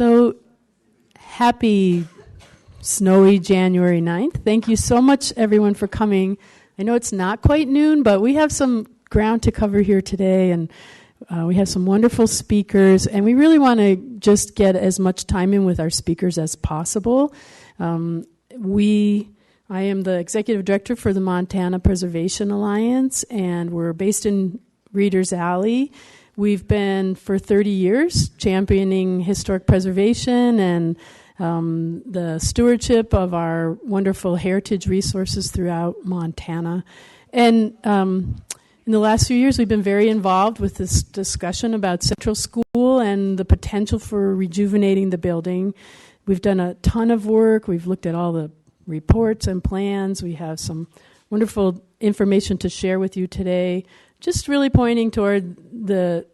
So happy snowy January 9th. Thank you so much, everyone, for coming. I know it's not quite noon, but we have some ground to cover here today, and we have some wonderful speakers, and we really want to just get as much time in with our speakers as possible. I am the executive director for the Montana Preservation Alliance, and we're based in Reader's Alley. We've been for 30 years championing historic preservation and the stewardship of our wonderful heritage resources throughout Montana. And in the last few years, we've been very involved with this discussion about Central School and the potential for rejuvenating the building. We've done a ton of work. We've looked at all the reports and plans. We have some wonderful information to share with you today, just really pointing toward the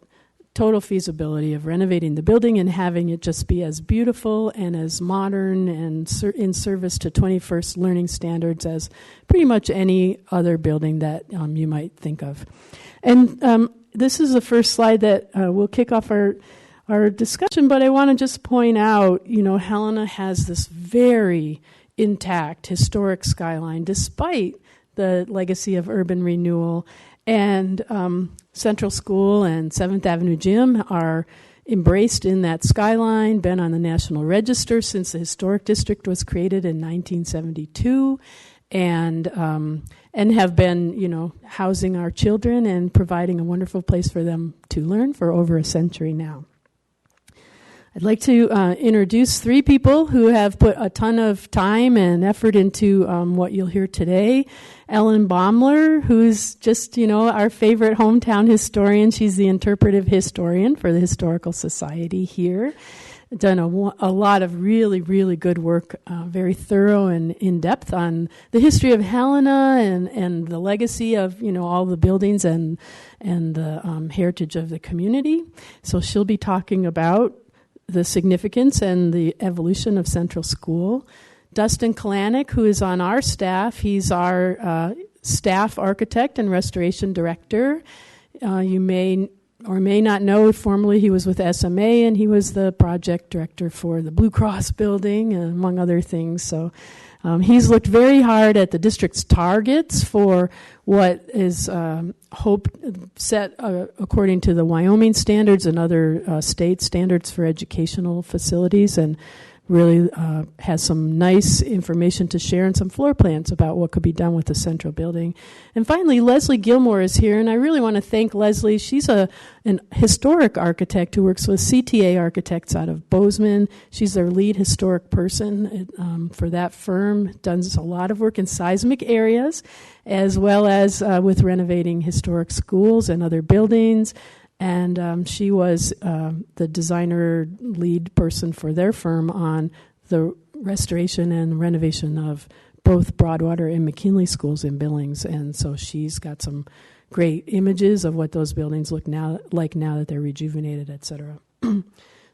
total feasibility of renovating the building and having it just be as beautiful and as modern and in service to 21st learning standards as pretty much any other building that you might think of. And this is the first slide that will kick off our discussion, but I want to just point out, Helena has this very intact historic skyline despite the legacy of urban renewal. And Central School and 7th Avenue Gym are embraced in that skyline, been on the National Register since the Historic District was created in 1972, and have been, housing our children and providing a wonderful place for them to learn for over a century now. I'd like to introduce three people who have put a ton of time and effort into what you'll hear today. Ellen Baumler, who's just, our favorite hometown historian. She's the interpretive historian for the Historical Society here. Done a lot of really, really good work, very thorough and in-depth on the history of Helena and the legacy of, all the buildings and the heritage of the community. So she'll be talking about the significance and the evolution of Central School. Dustin Kalanick, who is on our staff, he's our staff architect and restoration director. You may or may not know, formerly he was with SMA, and he was the project director for the Blue Cross building, among other things. So he's looked very hard at the district's targets for what is set according to the Wyoming standards and other state standards for educational facilities, and really has some nice information to share and some floor plans about what could be done with the central building. And finally, Leslie Gilmore is here, and I really want to thank Leslie. She's an historic architect who works with CTA Architects out of Bozeman. She's their lead historic person for that firm, does a lot of work in seismic areas, as well as with renovating historic schools and other buildings. And she was the designer lead person for their firm on the restoration and renovation of both Broadwater and McKinley schools in Billings. And so she's got some great images of what those buildings look like now that they're rejuvenated, et cetera.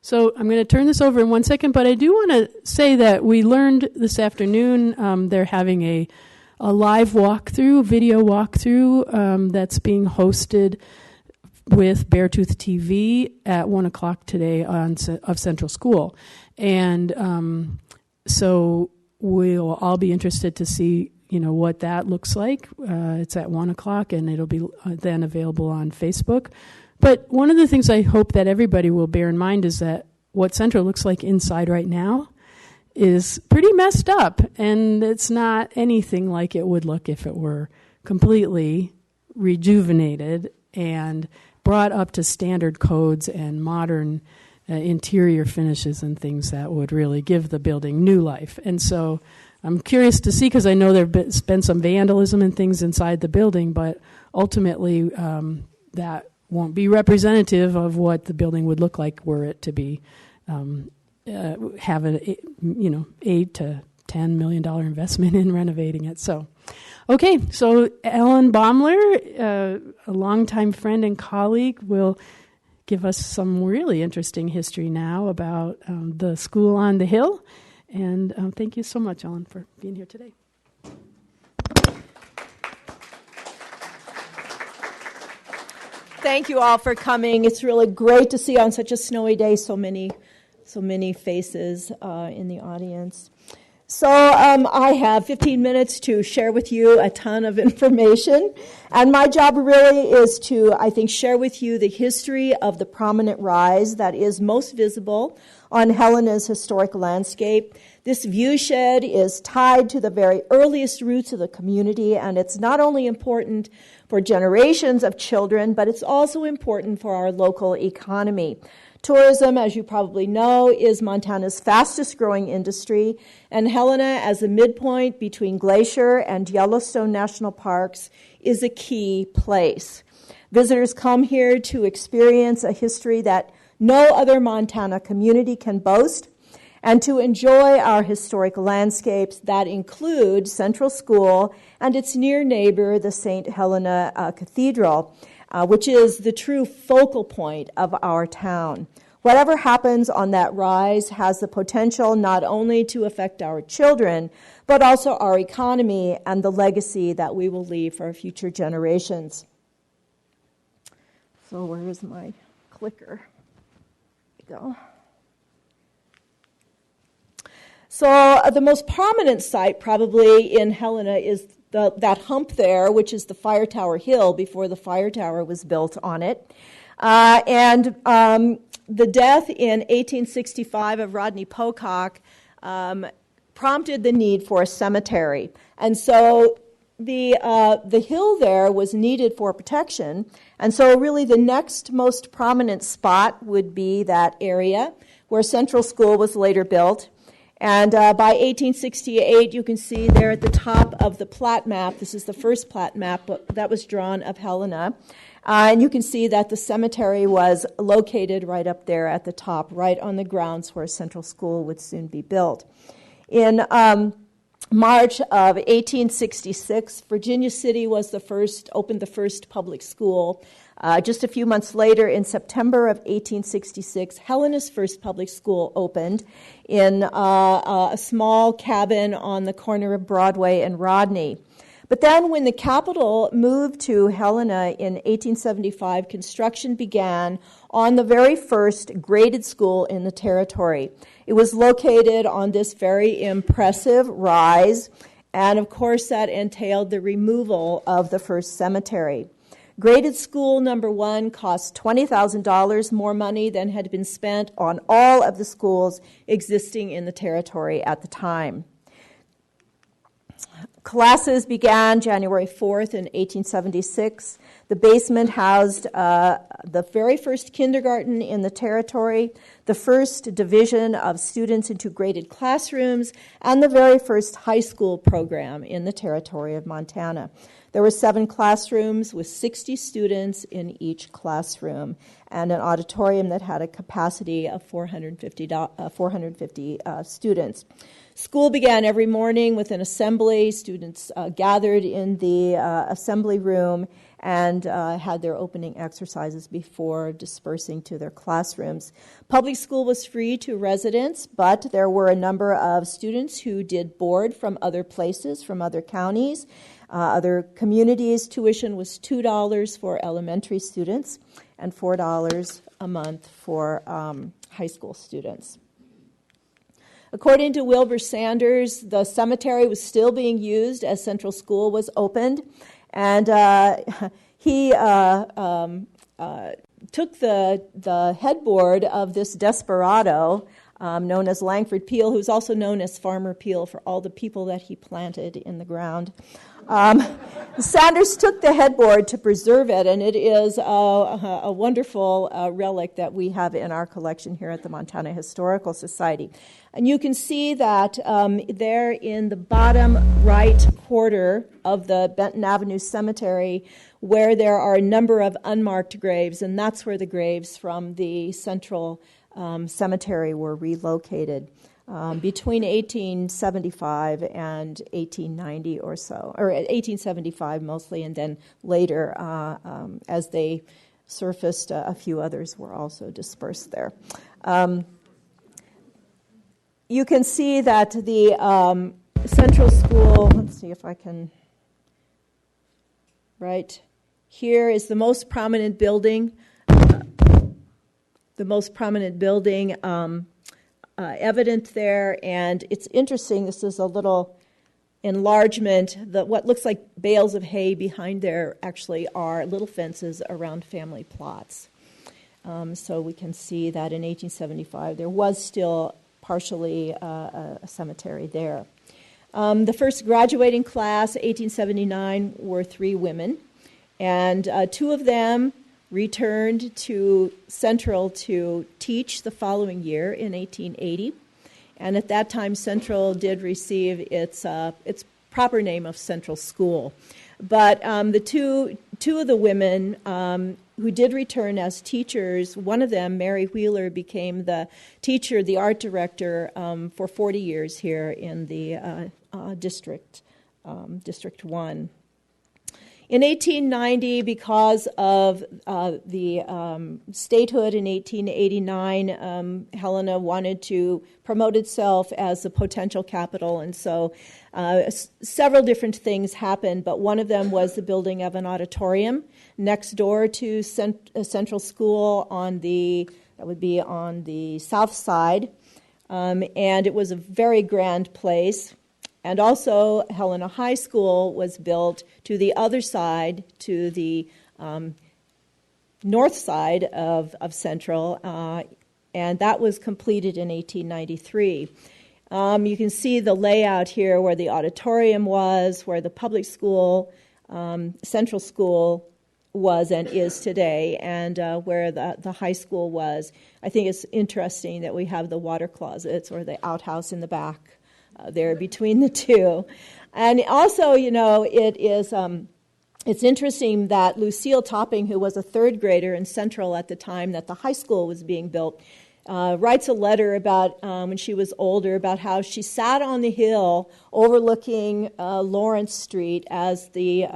So I'm going to turn this over in 1 second, but I do want to say that we learned this afternoon they're having a live walkthrough, video walkthrough that's being hosted with Beartooth TV at 1 o'clock today of Central School. And so we'll all be interested to see, what that looks like. It's at 1 o'clock, and it'll be then available on Facebook. But one of the things I hope that everybody will bear in mind is that what Central looks like inside right now is pretty messed up, and it's not anything like it would look if it were completely rejuvenated and brought up to standard codes and modern interior finishes and things that would really give the building new life. And so I'm curious to see, because I know there's been some vandalism and things inside the building, but ultimately that won't be representative of what the building would look like were it to be have an $8 to $10 million investment in renovating it. So. Okay, so Ellen Baumler, a longtime friend and colleague, will give us some really interesting history now about the school on the hill. And thank you so much, Ellen, for being here today. Thank you all for coming. It's really great to see on such a snowy day so many So many faces in the audience. So I have 15 minutes to share with you a ton of information. And my job really is to, I think, share with you the history of the prominent rise that is most visible on Helena's historic landscape. This viewshed is tied to the very earliest roots of the community, and it's not only important for generations of children, but it's also important for our local economy. Tourism, as you probably know, is Montana's fastest growing industry, and Helena, as a midpoint between Glacier and Yellowstone National Parks, is a key place. Visitors come here to experience a history that no other Montana community can boast, and to enjoy our historic landscapes that include Central School and its near neighbor, the St. Helena Cathedral, which is the true focal point of our town. Whatever happens on that rise has the potential not only to affect our children, but also our economy and the legacy that we will leave for future generations. So where is my clicker? There we go. So the most prominent site probably in Helena is that hump there, which is the Fire Tower Hill before the fire tower was built on it. And the death in 1865 of Rodney Pocock prompted the need for a cemetery. And so the hill there was needed for protection. And so really the next most prominent spot would be that area where Central School was later built. And by 1868, you can see there at the top of the plat map, this is the first plat map that was drawn of Helena, and you can see that the cemetery was located right up there at the top, right on the grounds where Central School would soon be built. In March of 1866, Virginia City opened the first public school. Just a few months later, in September of 1866, Helena's first public school opened in a small cabin on the corner of Broadway and Rodney. But then when the capital moved to Helena in 1875, construction began on the very first graded school in the territory. It was located on this very impressive rise, and of course that entailed the removal of the first cemetery. Graded school number 1 cost $20,000 more money than had been spent on all of the schools existing in the territory at the time. Classes began January 4th in 1876. The basement housed the very first kindergarten in the territory, the first division of students into graded classrooms, and the very first high school program in the territory of Montana. There were 7 classrooms with 60 students in each classroom and an auditorium that had a capacity of 450 students. School began every morning with an assembly. Students gathered in the assembly room and had their opening exercises before dispersing to their classrooms. Public school was free to residents, but there were a number of students who did board from other places, from other counties, other communities. Tuition was $2 for elementary students and $4 a month for high school students. According to Wilbur Sanders, the cemetery was still being used as Central School was opened, and he took the headboard of this desperado known as Langford Peel, who's also known as Farmer Peel for all the people that he planted in the ground. Sanders took the headboard to preserve it, and it is a wonderful relic that we have in our collection here at the Montana Historical Society. And you can see that there in the bottom right quarter of the Benton Avenue Cemetery, where there are a number of unmarked graves, and that's where the graves from the Central Cemetery were relocated. Between 1875 and 1890 or so, or 1875 mostly, and then later, as they surfaced, a few others were also dispersed there. You can see that the Central School, let's see if I can, right here is the most prominent building. evident there, and it's interesting. This is a little enlargement. What looks like bales of hay behind there actually are little fences around family plots. So we can see that in 1875 there was still partially a cemetery there. The first graduating class, 1879, were 3 women, and 2 of them returned to Central to teach the following year in 1880. And at that time, Central did receive its proper name of Central School. But the two of the women who did return as teachers, one of them, Mary Wheeler, became the teacher, the art director, for 40 years here in the District 1. In 1890, because of the statehood in 1889, Helena wanted to promote itself as a potential capital, and so several different things happened, but one of them was the building of an auditorium next door to Central School that would be on the south side, and it was a very grand place. And also, Helena High School was built to the other side, to the north side of Central, and that was completed in 1893. You can see the layout here where the auditorium was, where the public school, Central School, was and is today, and where the high school was. I think it's interesting that we have the water closets or the outhouse in the back. There between the two. And also, it's interesting that Lucille Topping, who was a 3rd grader in Central at the time that the high school was being built, writes a letter about when she was older about how she sat on the hill overlooking Lawrence Street as the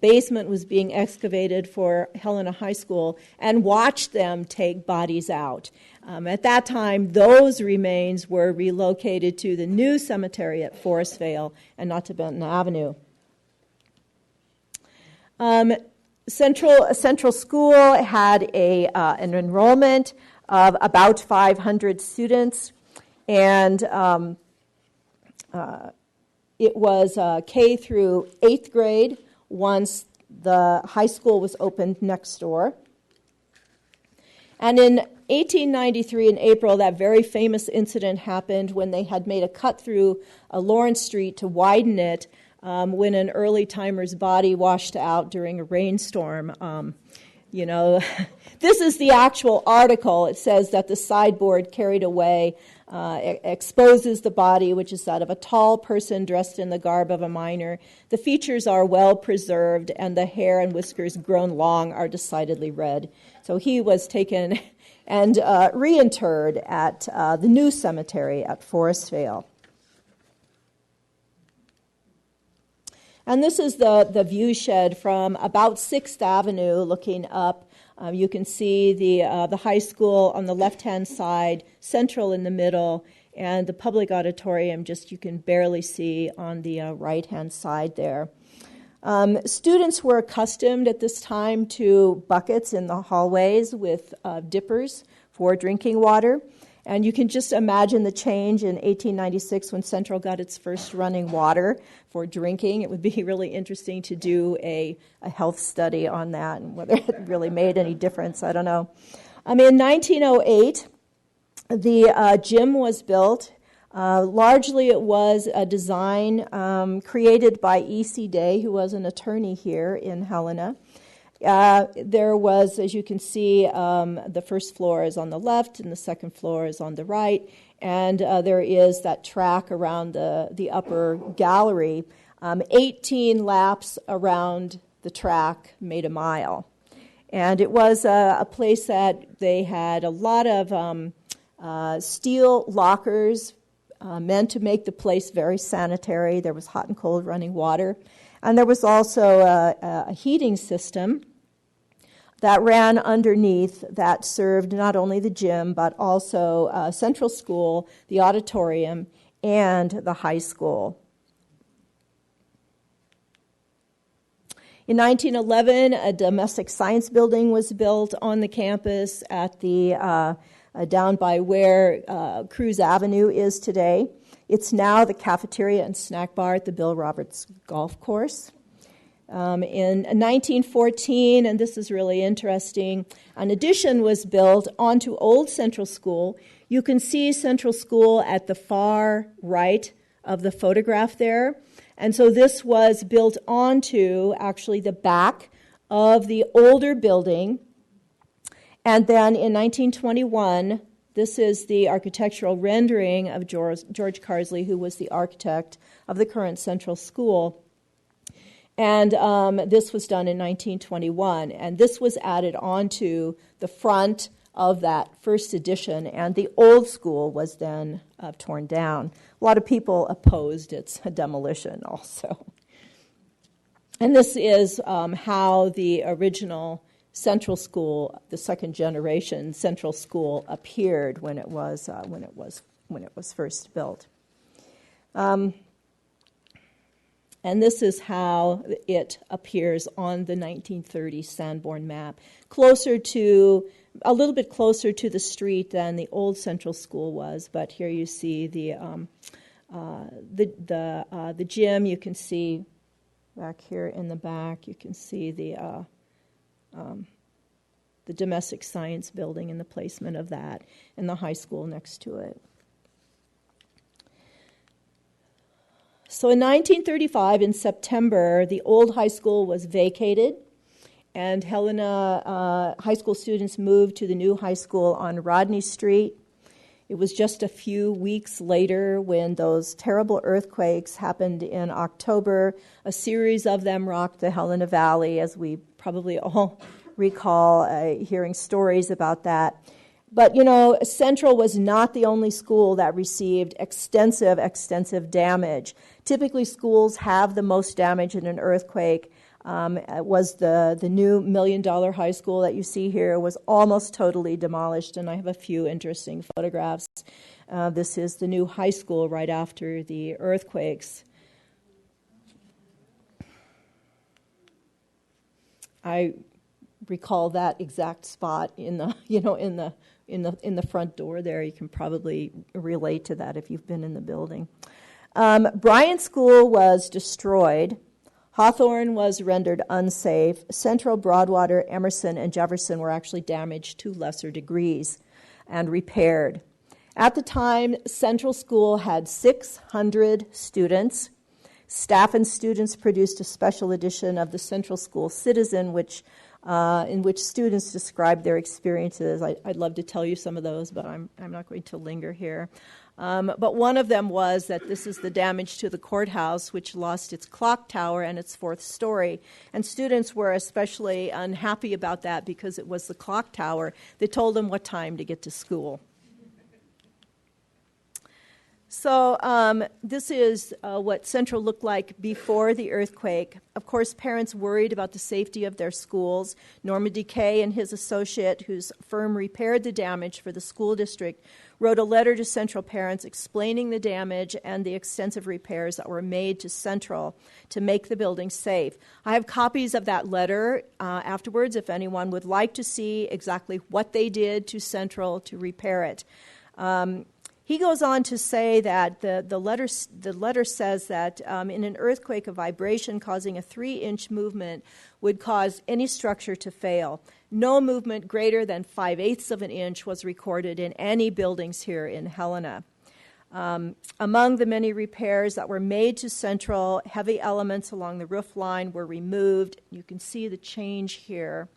basement was being excavated for Helena High School and watched them take bodies out. At that time, those remains were relocated to the new cemetery at Forest Vale and not to Benton Avenue. Central School had an enrollment of about 500 students, and it was K through 8th grade once the high school was opened next door. And in 1893, in April, that very famous incident happened when they had made a cut through Lawrence Street to widen it when an early timer's body washed out during a rainstorm. This is the actual article. It says that the sideboard carried away exposes the body, which is that of a tall person dressed in the garb of a miner. The features are well preserved, and the hair and whiskers grown long are decidedly red. So he was taken and reinterred at the new cemetery at Forest Vale. And this is the view shed from about 6th Avenue looking up. You can see the high school on the left-hand side, Central in the middle, and the public auditorium just you can barely see on the right-hand side there. Students were accustomed at this time to buckets in the hallways with dippers for drinking water. And you can just imagine the change in 1896 when Central got its first running water for drinking. It would be really interesting to do a health study on that and whether it really made any difference. I don't know. In 1908, the gym was built. Largely it was a design created by E.C. Day, who was an attorney here in Helena. There was, as you can see, the first floor is on the left and the second floor is on the right, and there is that track around the upper gallery. 18 laps around the track made a mile. And it was a place that they had a lot of steel lockers meant to make the place very sanitary. There was hot and cold running water. And there was also a heating system that ran underneath that served not only the gym, but also Central School, the auditorium, and the high school. In 1911, a domestic science building was built on the campus at the down by where Cruz Avenue is today. It's now the cafeteria and snack bar at the Bill Roberts Golf Course. In 1914, and this is really interesting, an addition was built onto Old Central School. You can see Central School at the far right of the photograph there. And so this was built onto actually the back of the older building. And then in 1921, this is the architectural rendering of George Carsley, who was the architect of the current Central School. And this was done in 1921. And this was added onto the front of that first edition, and the old school was then torn down. A lot of people opposed its demolition also. And this is how the original Central School, the second generation Central School, appeared when it was first built. And this is how it appears on the 1930 Sanborn map, a little bit closer to the street than the old Central School was. But here you see the gym. You can see back here in the back. You can see the domestic science building and the placement of that, and the high school next to it. So in 1935, in September, the old high school was vacated, and Helena high school students moved to the new high school on Rodney Street. It was just a few weeks later when those terrible earthquakes happened in October. A series of them rocked the Helena Valley, as we probably all recall hearing stories about that. But, Central was not the only school that received extensive damage. Typically, schools have the most damage in an earthquake. It was the new $1 million high school that you see here was almost totally demolished, and I have a few interesting photographs. This is the new high school right after the earthquakes. I recall that exact spot in the front door there. You can probably relate to that if you've been in the building. Bryant School was destroyed. Hawthorne was rendered unsafe. Central, Broadwater, Emerson, and Jefferson were actually damaged to lesser degrees and repaired. At the time, Central School had 600 students. Staff and students produced a special edition of the Central School Citizen, in which students described their experiences. I'd love to tell you some of those, but I'm not going to linger here. But one of them was that this is the damage to the courthouse, which lost its clock tower and its fourth story. And students were especially unhappy about that because it was the clock tower that told them what time to get to school. So this is what Central looked like before the earthquake. Of course, parents worried about the safety of their schools. Norman Decay and his associate, whose firm repaired the damage for the school district, wrote a letter to Central parents explaining the damage and the extensive repairs that were made to Central to make the building safe. I have copies of that letter afterwards if anyone would like to see exactly what they did to Central to repair it. He goes on to say that the letter says that in an earthquake, a vibration causing a 3-inch movement would cause any structure to fail. No movement greater than 5/8 of an inch was recorded in any buildings here in Helena. Among the many repairs that were made to Central, heavy elements along the roof line were removed. You can see the change here.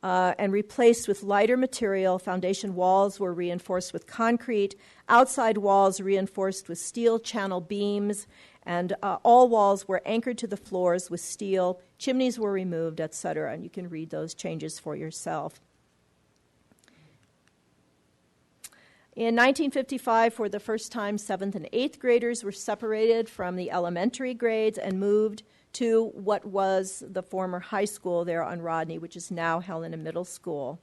And replaced with lighter material. Foundation walls were reinforced with concrete, outside walls reinforced with steel channel beams, and all walls were anchored to the floors with steel. Chimneys were removed, etc., and you can read those changes for yourself. In 1955, for the first time, 7th and 8th graders were separated from the elementary grades and moved to what was the former high school there on Rodney, which is now Helena Middle School.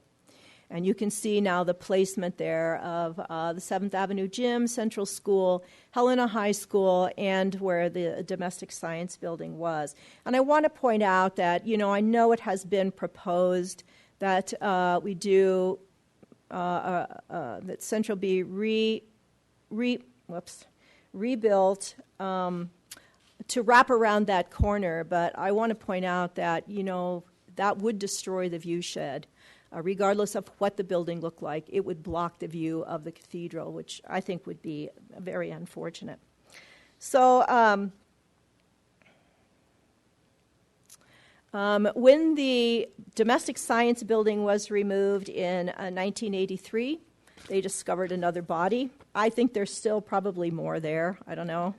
And you can see now the placement there of the 7th Avenue Gym, Central School, Helena High School, and where the domestic science building was. And I want to point out that, I know it has been proposed that we do that Central be rebuilt to wrap around that corner. But I want to point out that, that would destroy the view shed. Regardless of what the building looked like, it would block the view of the cathedral, which I think would be very unfortunate. So when the domestic science building was removed in 1983, they discovered another body. I think there's still probably more there. I don't know.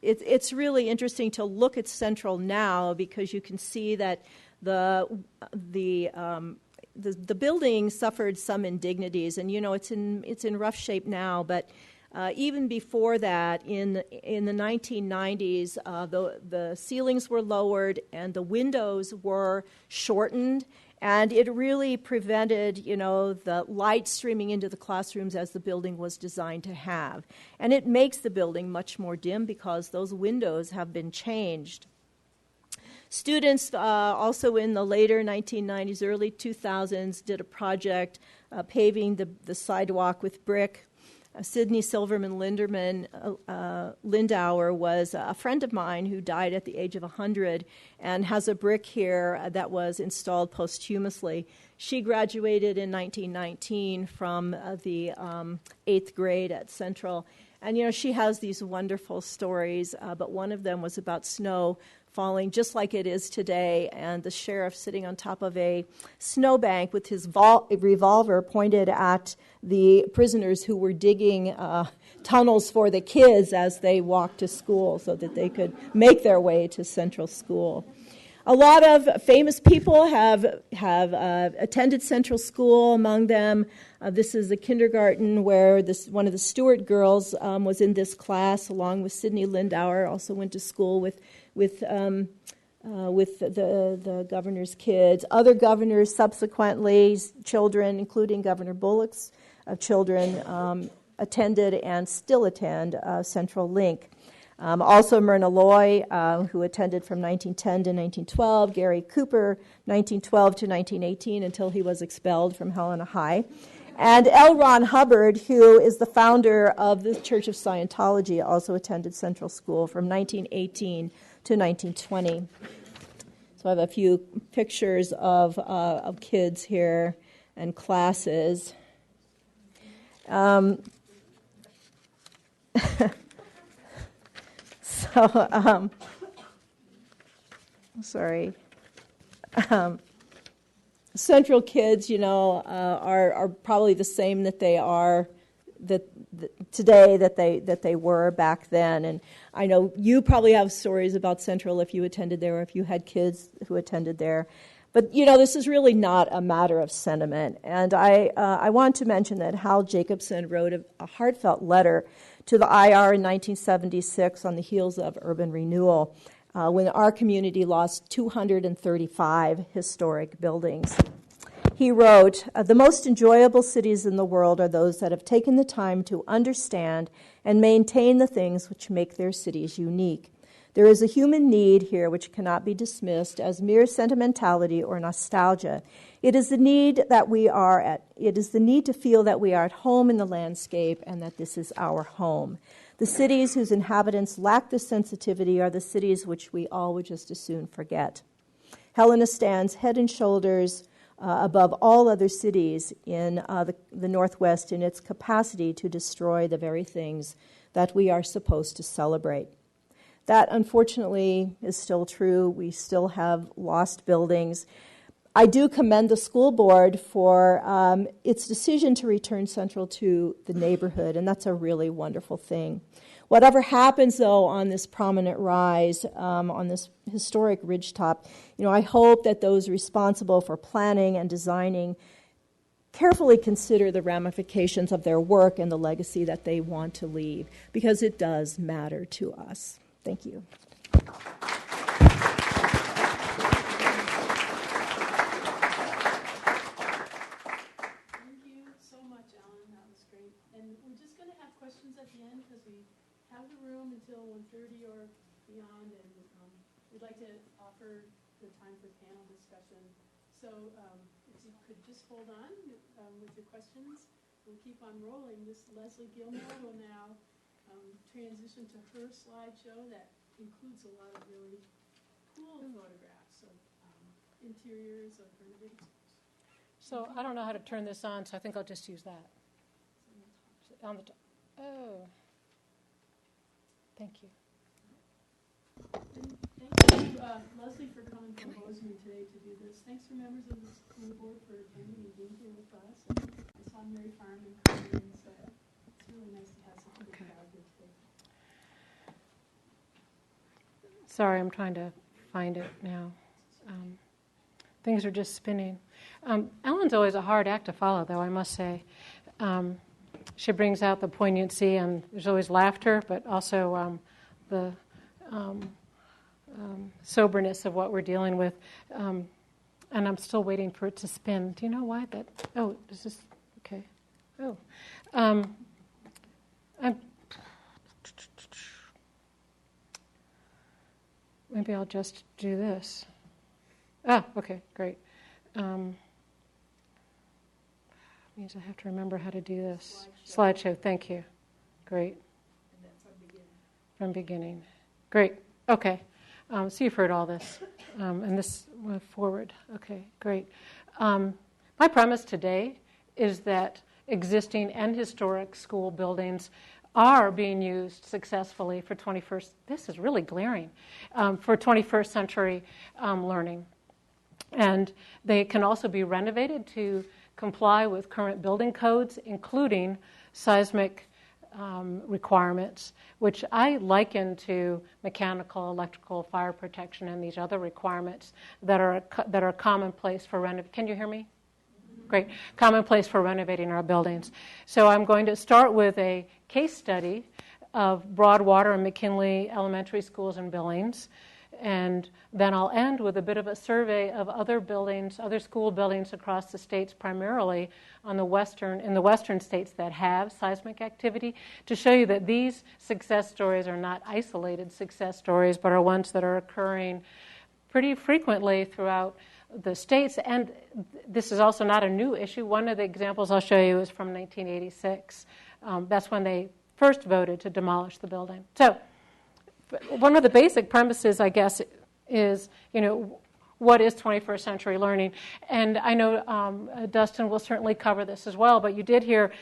It's really interesting to look at Central now, because you can see that the building suffered some indignities, and it's in rough shape now. But even before that, in the 1990s, the ceilings were lowered and the windows were shortened. And it really prevented, the light streaming into the classrooms as the building was designed to have. And it makes the building much more dim because those windows have been changed. Students also in the later 1990s, early 2000s, did a project paving the sidewalk with brick. Sidney Silverman Lindauer was a friend of mine who died at the age of 100 and has a brick here that was installed posthumously. She graduated in 1919 from the 8th grade at Central. And, she has these wonderful stories, but one of them was about snow falling just like it is today, and the sheriff sitting on top of a snowbank with his revolver pointed at the prisoners who were digging tunnels for the kids as they walked to school so that they could make their way to Central School. A lot of famous people have attended Central School. Among them, this is the kindergarten where one of the Stewart girls was in this class, along with Sidney Lindauer. Also went to school with the governor's kids. Other governors subsequently, children, including Governor Bullock's children, attended and still attend Central Link. Also Myrna Loy, who attended from 1910 to 1912, Gary Cooper, 1912 to 1918, until he was expelled from Helena High, and L. Ron Hubbard, who is the founder of the Church of Scientology, also attended Central School from 1918 to 1920. So I have a few pictures of kids here and classes. Sorry. Central kids, are probably the same that they are today that they were back then. And I know you probably have stories about Central if you attended there, or if you had kids who attended there. But, this is really not a matter of sentiment. And I want to mention that Hal Jacobson wrote a heartfelt letter to the IR in 1976 on the heels of urban renewal, when our community lost 235 historic buildings. He wrote, "The most enjoyable cities in the world are those that have taken the time to understand and maintain the things which make their cities unique. There is a human need here which cannot be dismissed as mere sentimentality or nostalgia. It is the need to feel that we are at home in the landscape and that this is our home. The cities whose inhabitants lack this sensitivity are the cities which we all would just as soon forget. Helena stands head and shoulders above all other cities in the Northwest in its capacity to destroy the very things that we are supposed to celebrate." That, unfortunately, is still true. We still have lost buildings. I do commend the school board for its decision to return Central to the neighborhood, and that's a really wonderful thing. Whatever happens, though, on this prominent rise, on this historic ridgetop, I hope that those responsible for planning and designing carefully consider the ramifications of their work and the legacy that they want to leave, because it does matter to us. Thank you. Questions at the end, because we have the room until 1:30 or beyond, and we'd like to offer the time for panel discussion. So if you could just hold on with your questions, we'll keep on rolling. This Leslie Gilmore will now transition to her slideshow that includes a lot of really cool photographs of interiors of renovated schools. So I don't know how to turn this on, so I think I'll just use that. On the top. Oh. Thank you. Thank you, Leslie, for coming from Bozeman today to do this. Thanks for members of the school board for attending and being here with us. I saw Mary Farman coming, so it's really nice to have such a big crowd here today. Sorry, I'm trying to find it now. Things are just spinning. Ellen's always a hard act to follow, though, I must say. She brings out the poignancy, and there's always laughter, but also the soberness of what we're dealing with. And I'm still waiting for it to spin. Do you know why that? Oh, is this okay? Oh, maybe I'll just do this. Okay, great. Means I have to remember how to do this. Slideshow, thank you. Great. And then From beginning. Great. Okay. So you've heard all this. And this went forward. Okay, great. My premise today is that existing and historic school buildings are being used successfully for 21st, this is really glaring, for 21st century learning. And they can also be renovated to comply with current building codes, including seismic requirements, which I liken to mechanical, electrical, fire protection, and these other requirements that are commonplace for renovating. Can you hear me? Great. Commonplace for renovating our buildings. So I'm going to start with a case study of Broadwater and McKinley Elementary Schools in Billings. And then I'll end with a bit of a survey of other buildings, other school buildings across the states, primarily in the western states that have seismic activity, to show you that these success stories are not isolated success stories, but are ones that are occurring pretty frequently throughout the states. And this is also not a new issue. One of the examples I'll show you is from 1986. That's when they first voted to demolish the building. So one of the basic premises, I guess, is, what is 21st century learning? And I know Dustin will certainly cover this as well, but you did hear,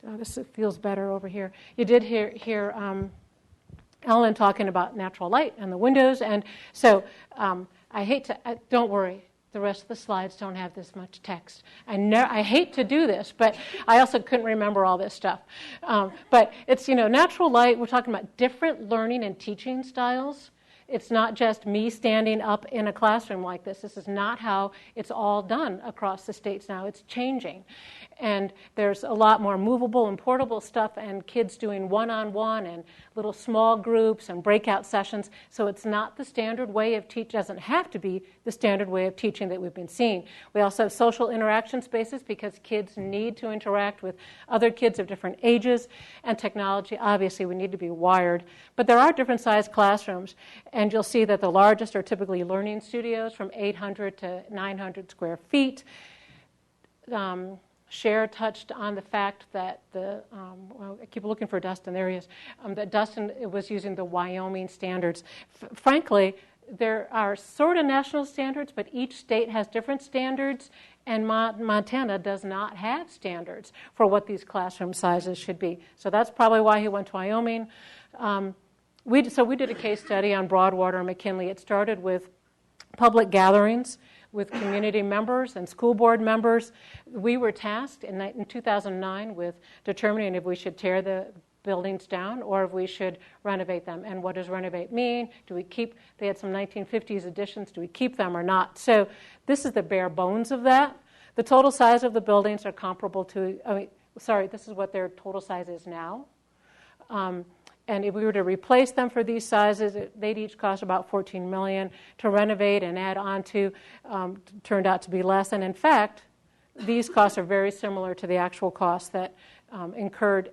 this feels better over here. You did hear Ellen talking about natural light and the windows. And so I hate to, don't worry. The rest of the slides don't have this much text. I hate to do this, but I also couldn't remember all this stuff. But it's, natural light. We're talking about different learning and teaching styles. It's not just me standing up in a classroom like this. This is not how it's all done across the states now. It's changing. And there's a lot more movable and portable stuff, and kids doing one-on-one and little small groups and breakout sessions. So it's not the standard way of teaching. Doesn't have to be the standard way of teaching that we've been seeing. We also have social interaction spaces because kids need to interact with other kids of different ages. And technology, obviously, we need to be wired. But there are different sized classrooms. And you'll see that the largest are typically learning studios from 800 to 900 square feet. Cher touched on the fact that I keep looking for Dustin, there he is, that Dustin was using the Wyoming standards. Frankly, there are sort of national standards, but each state has different standards, and Montana does not have standards for what these classroom sizes should be. So that's probably why he went to Wyoming. We did a case study on Broadwater and McKinley. It started with public gatherings with community members and school board members. We were tasked in 2009 with determining if we should tear the buildings down or if we should renovate them. And what does renovate mean? They had some 1950s additions, do we keep them or not? So this is the bare bones of that. The total size of the buildings are comparable to, this is what their total size is now. And if we were to replace them for these sizes, they'd each cost about $14 million. To renovate and add on to turned out to be less. And in fact, these costs are very similar to the actual costs that incurred,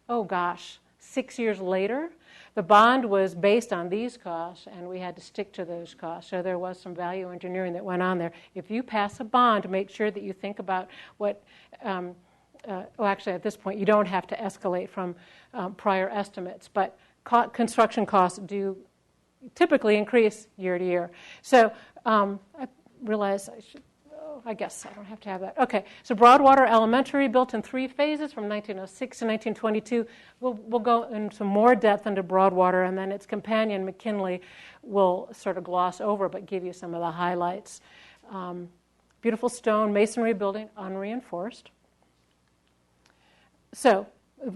6 years later. the bond was based on these costs, and we had to stick to those costs. So there was some value engineering that went on there. If you pass a bond, make sure that you think about what, well, actually at this point, you don't have to escalate from prior estimates, but construction costs do typically increase year to year. So I realize I guess I don't have to have that. Okay, so Broadwater Elementary, built in 3 phases from 1906 to 1922. We'll go into some more depth into Broadwater, and then its companion, McKinley, will sort of gloss over but give you some of the highlights. Beautiful stone masonry building, unreinforced. So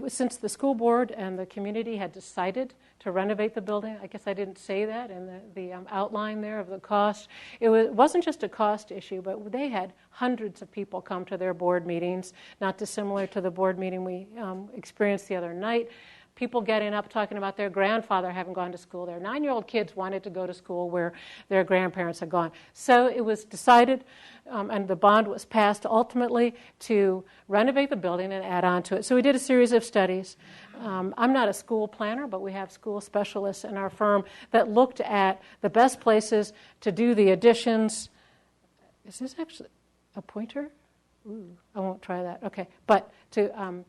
since the school board and the community had decided to renovate the building, I guess I didn't say that in the outline there of the cost. It wasn't just a cost issue, but they had hundreds of people come to their board meetings, not dissimilar to the board meeting we experienced the other night. People getting up talking about their grandfather having gone to school there. 9-year-old kids wanted to go to school where their grandparents had gone. So it was decided, and the bond was passed ultimately to renovate the building and add on to it. So we did a series of studies. I'm not a school planner, but we have school specialists in our firm that looked at the best places to do the additions. Is this actually a pointer? Ooh, I won't try that. Okay, but to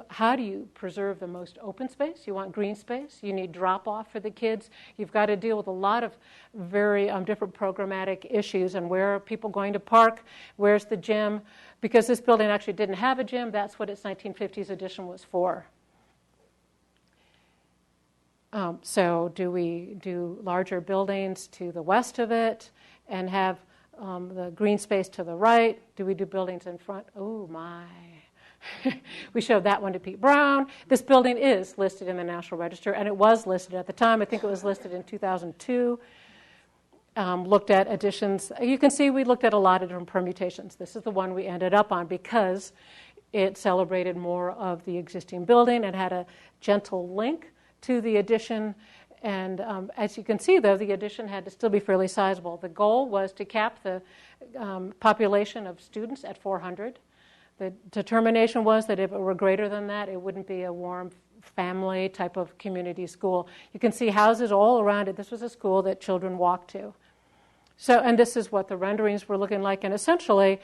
how do you preserve the most open space? You want green space. You need drop-off for the kids. You've got to deal with a lot of very different programmatic issues, and where are people going to park? Where's the gym? Because this building actually didn't have a gym. That's what its 1950s edition was for. So do we do larger buildings to the west of it and have the green space to the right? Do we do buildings in front? Oh, my. We showed that one to Pete Brown. This building is listed in the National Register, and it was listed at the time. I think it was listed in 2002. Looked at additions. You can see we looked at a lot of different permutations. This is the one we ended up on because it celebrated more of the existing building and had a gentle link to the addition. And as you can see, though, the addition had to still be fairly sizable. The goal was to cap the population of students at 400. The determination was that if it were greater than that, it wouldn't be a warm family type of community school. You can see houses all around it. This was a school that children walked to. So, and this is what the renderings were looking like, and essentially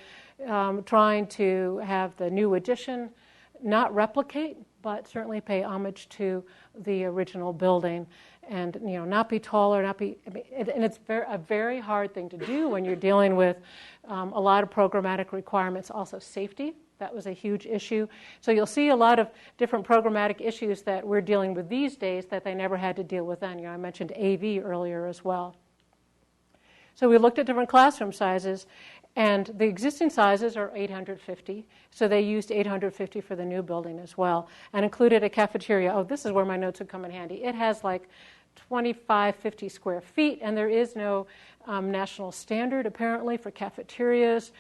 trying to have the new addition not replicate, but certainly pay homage to the original building, and not be taller, not be. And it's a very hard thing to do when you're dealing with a lot of programmatic requirements. Also, safety. That was a huge issue. So you'll see a lot of different programmatic issues that we're dealing with these days that they never had to deal with then. I mentioned AV earlier as well. So we looked at different classroom sizes, and the existing sizes are 850. So they used 850 for the new building as well, and included a cafeteria. Oh, this is where my notes would come in handy. It has like 50 square feet, and there is no national standard apparently for cafeterias.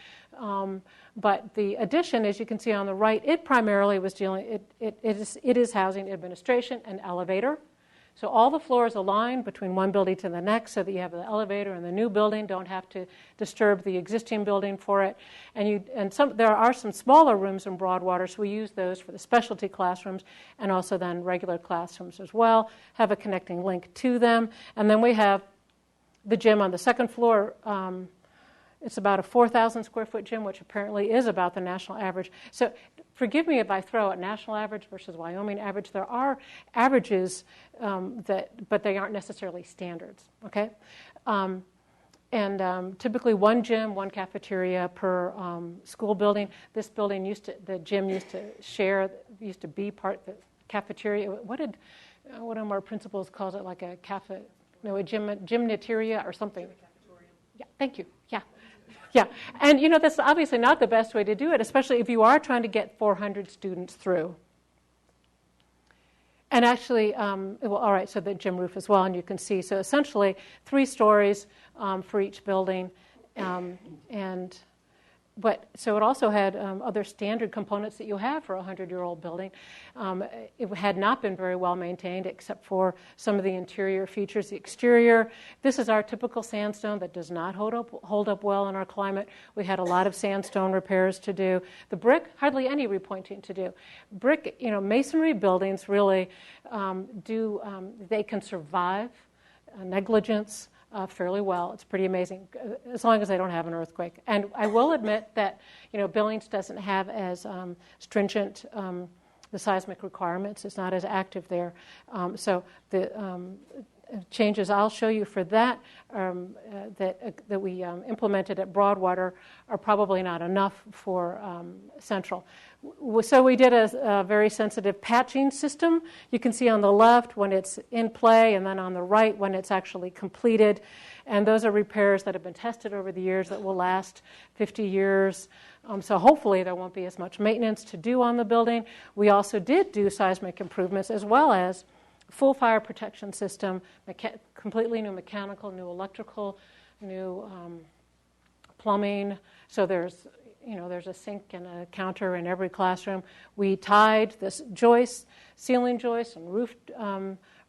But the addition, as you can see on the right, it primarily was dealing. It is housing, administration, and elevator. So all the floors align between one building to the next, so that you have the elevator and the new building don't have to disturb the existing building for it. There are some smaller rooms in Broadwater, so we use those for the specialty classrooms and also then regular classrooms as well. Have a connecting link to them, and then we have the gym on the second floor. It's about a 4,000 square foot gym, which apparently is about the national average. So forgive me if I throw out national average versus Wyoming average. There are averages, but they aren't necessarily standards, okay? Typically one gym, one cafeteria per school building. This building the gym used to be part of the cafeteria. What one of our principals calls it, like a gymnateria or something. Yeah, thank you. Yeah. Yeah, and that's obviously not the best way to do it, especially if you are trying to get 400 students through. And actually, all right, so the gym roof as well, and you can see, so essentially 3 stories for each building, and So it also had other standard components that you have for a 100-year-old building. It had not been very well maintained except for some of the interior features. The exterior, this is our typical sandstone that does not hold up well in our climate. We had a lot of sandstone repairs to do. The brick, hardly any repointing to do. Brick, masonry buildings really they can survive negligence fairly well. It's pretty amazing, as long as they don't have an earthquake. And I will admit that, Billings doesn't have as stringent the seismic requirements. It's not as active there. So the changes I'll show you for that that we implemented at Broadwater are probably not enough for Central. So we did a very sensitive patching system. You can see on the left when it's in play, and then on the right when it's actually completed. And those are repairs that have been tested over the years that will last 50 years. So hopefully there won't be as much maintenance to do on the building. We also did do seismic improvements as well as full fire protection system, completely new mechanical, new electrical, new plumbing. So there's a sink and a counter in every classroom. We tied this ceiling joists and roof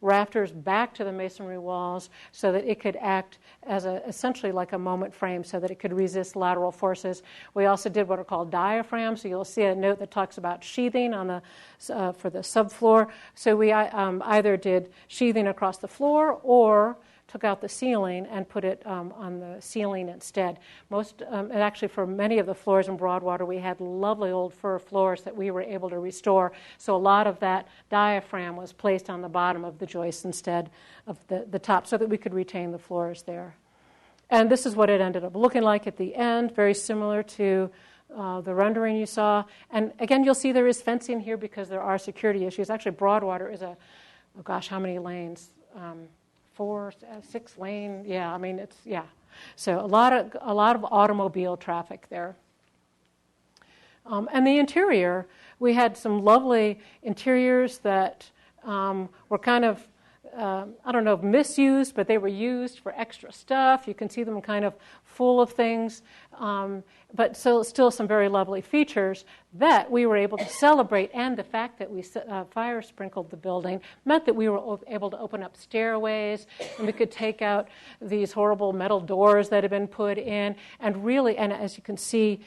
rafters back to the masonry walls so that it could act as essentially like a moment frame so that it could resist lateral forces. We also did what are called diaphragms. So you'll see a note that talks about sheathing on for the subfloor. So we either did sheathing across the floor or took out the ceiling and put it on the ceiling instead. And actually for many of the floors in Broadwater, we had lovely old fir floors that we were able to restore. So a lot of that diaphragm was placed on the bottom of the joist instead of the top so that we could retain the floors there. And this is what it ended up looking like at the end, very similar to the rendering you saw. And again, you'll see there is fencing here because there are security issues. Actually, Broadwater is how many lanes? 4, 6 lane, So a lot of automobile traffic there. And the interior, we had some lovely interiors that were kind of, misused, but they were used for extra stuff. You can see them kind of full of things, but still some very lovely features that we were able to celebrate. And the fact that we fire sprinkled the building meant that we were able to open up stairways, and we could take out these horrible metal doors that had been put in, and as you can see,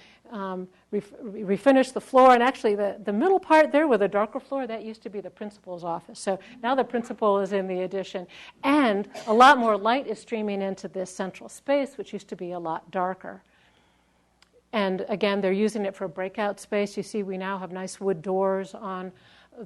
refinish the floor. And actually the middle part there with the darker floor, that used to be the principal's office. So now the principal is in the addition. And a lot more light is streaming into this central space, which used to be a lot darker. And again, they're using it for breakout space. You see we now have nice wood doors on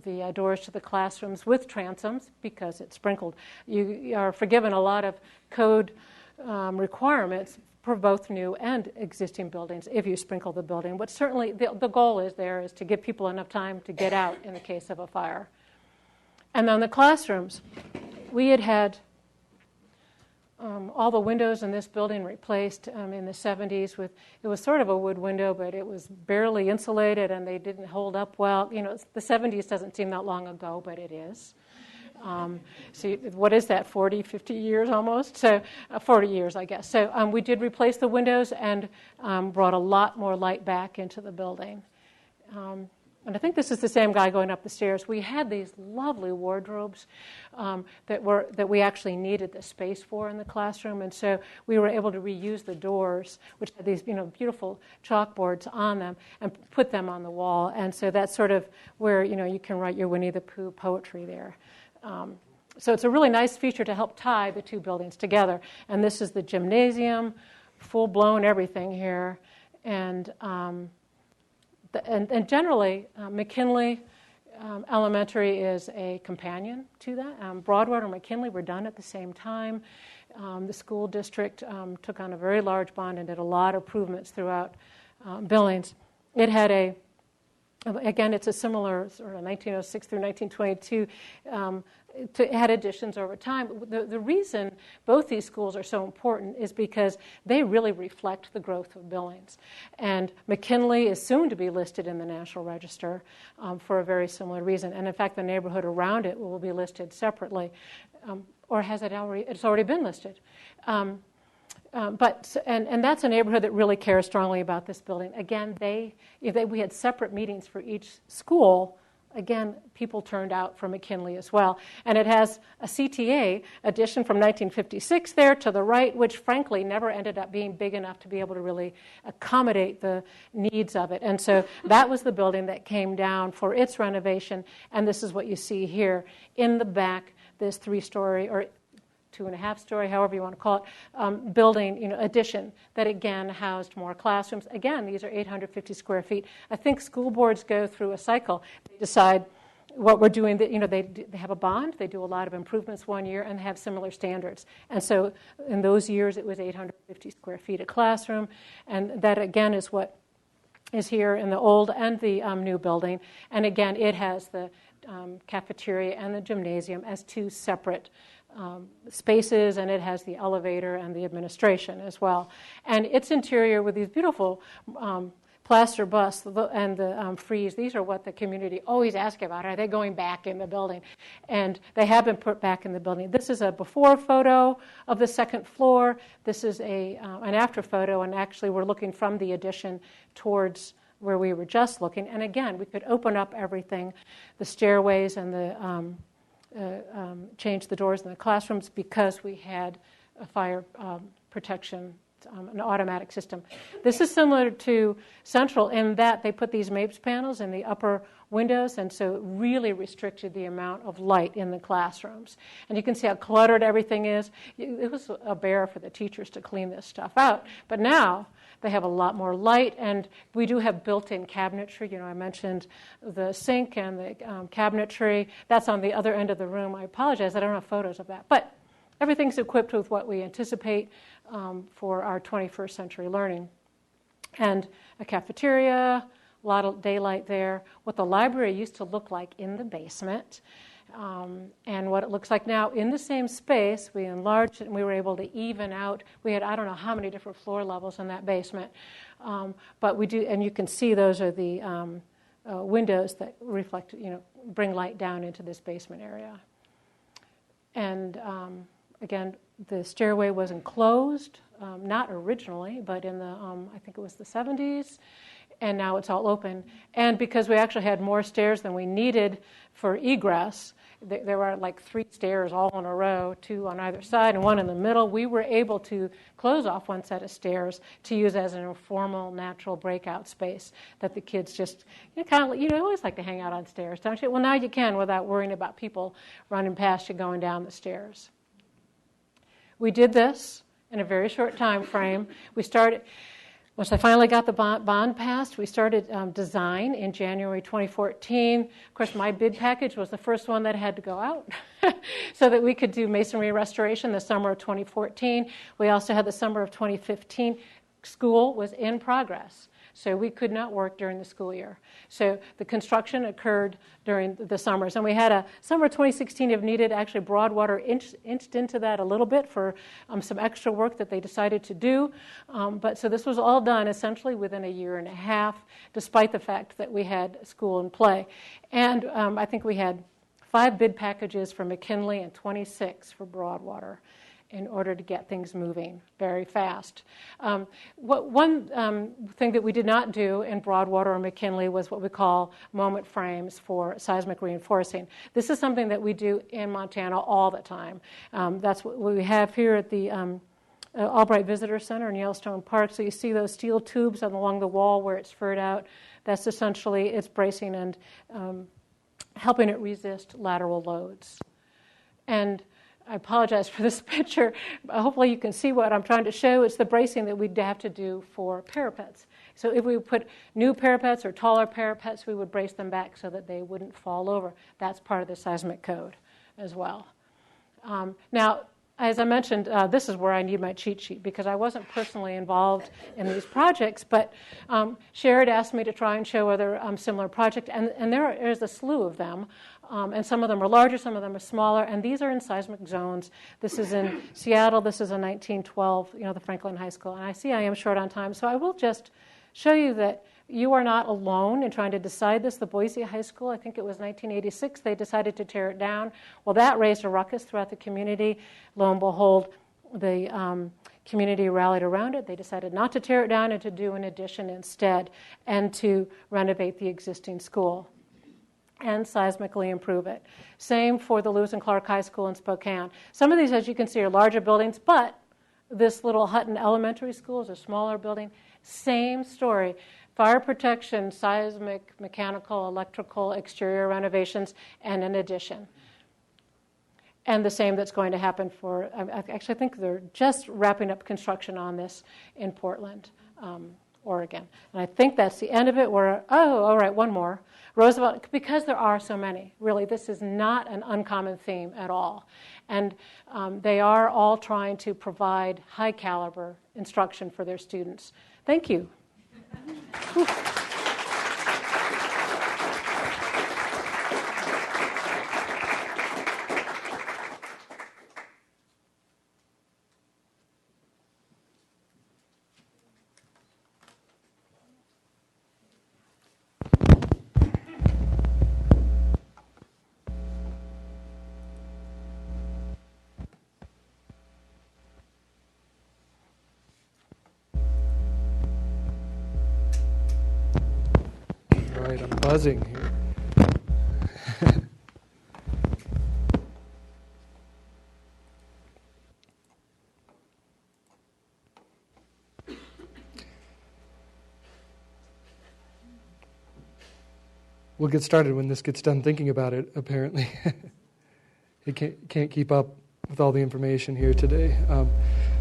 the doors to the classrooms with transoms because it's sprinkled. You are forgiven a lot of code requirements for both new and existing buildings if you sprinkle the building. But certainly the goal is to give people enough time to get out in the case of a fire. And then the classrooms, we had all the windows in this building replaced in the 70s it was sort of a wood window, but it was barely insulated and they didn't hold up well. The 70s doesn't seem that long ago, but it is. So what is that, 40, 50 years almost? So 40 years, I guess. So we did replace the windows and brought a lot more light back into the building. And I think this is the same guy going up the stairs. We had these lovely wardrobes that we actually needed the space for in the classroom, and so we were able to reuse the doors, which had these beautiful chalkboards on them, and put them on the wall. And so that's sort of where you can write your Winnie the Pooh poetry there. So it's a really nice feature to help tie the two buildings together. And this is the gymnasium, full-blown everything here. And generally, McKinley Elementary is a companion to that. Broadwater and McKinley were done at the same time. The school district took on a very large bond and did a lot of improvements throughout Billings. It had again, it's a similar sort of 1906 through 1922. It had additions over time. The reason both these schools are so important is because they really reflect the growth of Billings. And McKinley is soon to be listed in the National Register for a very similar reason. And in fact, the neighborhood around it will be listed separately. Or has it already? It's already been listed. And that's a neighborhood that really cares strongly about this building. Again, we had separate meetings for each school. Again, people turned out for McKinley as well. And it has a CTA addition from 1956 there to the right, which frankly never ended up being big enough to be able to really accommodate the needs of it. And so that was the building that came down for its renovation. And this is what you see here. In the back, this 3-story or 2.5-story, however you want to call it, building, addition that again housed more classrooms. Again, these are 850 square feet. I think school boards go through a cycle. They decide what we're doing. They have a bond. They do a lot of improvements one year and have similar standards. And so in those years, it was 850 square feet a classroom, and that again is what is here in the old and the new building. And again, it has the cafeteria and the gymnasium as two separate spaces, and it has the elevator and the administration as well. And its interior with these beautiful plaster busts and the frieze, these are what the community always asks about. Are they going back in the building? And they have been put back in the building. This is a before photo of the second floor. This is an after photo, and actually we're looking from the addition towards where we were just looking. And again, we could open up everything, the stairways and the change the doors in the classrooms because we had a fire protection, an automatic system. This is similar to Central in that they put these MAPES panels in the upper windows, and so it really restricted the amount of light in the classrooms. And you can see how cluttered everything is. It was a bear for the teachers to clean this stuff out. But now they have a lot more light, and we do have built-in cabinetry. I mentioned the sink and the cabinetry. That's on the other end of the room. I apologize, I don't have photos of that. But everything's equipped with what we anticipate for our 21st century learning. And a cafeteria, a lot of daylight there. What the library used to look like in the basement. And what it looks like now in the same space, we enlarged it and we were able to even out. We had I don't know how many different floor levels in that basement, but we do, and you can see those are the windows that reflect, bring light down into this basement area. And again, the stairway was enclosed, not originally, but in the I think it was the 70s. And now it's all open. And because we actually had more stairs than we needed for egress, there were like 3 stairs all in a row, 2 on either side and 1 in the middle. We were able to close off one set of stairs to use as an informal, natural breakout space that the kids just, always like to hang out on stairs, don't you? Well, now you can without worrying about people running past you going down the stairs. We did this in a very short time frame. Once I finally got the bond passed, we started design in January 2014. Of course, my bid package was the first one that had to go out so that we could do masonry restoration the summer of 2014. We also had the summer of 2015. School was in progress, so we could not work during the school year. So the construction occurred during the summers. And we had a summer of 2016, if needed, actually Broadwater inched into that a little bit for some extra work that they decided to do. But so this was all done essentially within a year and a half, despite the fact that we had school and play. And I think we had 5 bid packages for McKinley and 26 for Broadwater in order to get things moving very fast. One thing that we did not do in Broadwater or McKinley was what we call moment frames for seismic reinforcing. This is something that we do in Montana all the time. That's what we have here at the Albright Visitor Center in Yellowstone Park. So you see those steel tubes along the wall where it's furred out. That's essentially its bracing and helping it resist lateral loads. And I apologize for this picture. Hopefully you can see what I'm trying to show. It's the bracing that we'd have to do for parapets. So if we put new parapets or taller parapets, we would brace them back so that they wouldn't fall over. That's part of the seismic code as well. Now, as I mentioned, this is where I need my cheat sheet because I wasn't personally involved in these projects, but Sherrod asked me to try and show other similar projects, and there's a slew of them. And some of them are larger, some of them are smaller, and these are in seismic zones. This is in Seattle. This is in 1912, the Franklin High School. And I see I am short on time, so I will just show you that you are not alone in trying to decide this. The Boise High School, I think it was 1986, they decided to tear it down. Well, that raised a ruckus throughout the community. Lo and behold, the community rallied around it. They decided not to tear it down and to do an addition instead and to renovate the existing school and seismically improve it. Same for the Lewis and Clark High School in Spokane. Some of these, as you can see, are larger buildings, but this little Hutton Elementary School is a smaller building. Same story. Fire protection, seismic, mechanical, electrical, exterior renovations, and an addition. And the same that's going to happen for, actually I think they're just wrapping up construction on this in Portland, Oregon. And I think that's the end of it. All right, one more. Roosevelt, because there are so many, really, this is not an uncommon theme at all. And they are all trying to provide high caliber instruction for their students. Thank you. Right, I'm buzzing here. We'll get started when this gets done thinking about it, apparently. It can't keep up with all the information here today.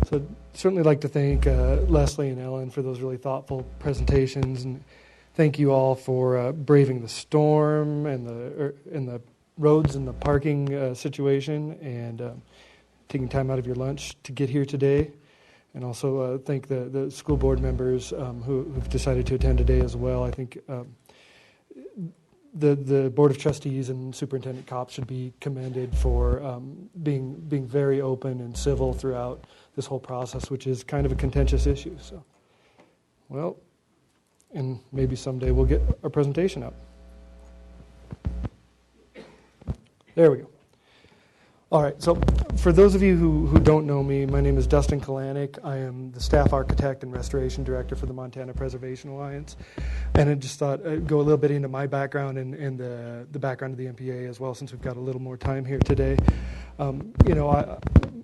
So certainly like to thank Leslie and Ellen for those really thoughtful presentations, and thank you all for braving the storm and the roads and the parking situation, and taking time out of your lunch to get here today. And also thank the school board members who've decided to attend today as well. I think the Board of Trustees and Superintendent Kopp should be commended for being very open and civil throughout this whole process, which is kind of a contentious issue. So, well, and maybe someday we'll get our presentation up. There we go. All right, so for those of you who don't know me, my name is Dustin Kalanick. I am the Staff Architect and Restoration Director for the Montana Preservation Alliance. And I just thought I'd go a little bit into my background and the background of the MPA as well, since we've got a little more time here today.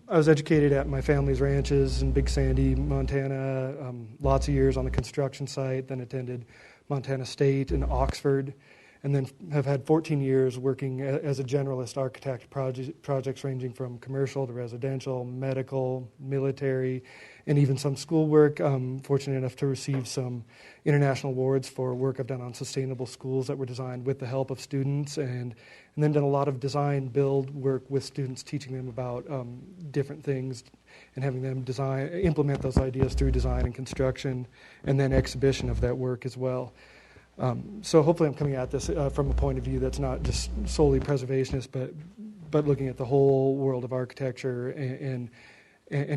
I was educated at my family's ranches in Big Sandy, Montana, lots of years on the construction site, then attended Montana State and Oxford, and then have had 14 years working as a generalist architect, projects ranging from commercial to residential, medical, military, and even some school work. I'm fortunate enough to receive some international awards for work I've done on sustainable schools that were designed with the help of students, and then done a lot of design build work with students, teaching them about different things and having them implement those ideas through design and construction, and then exhibition of that work as well. So hopefully I'm coming at this from a point of view that's not just solely preservationist, but looking at the whole world of architecture and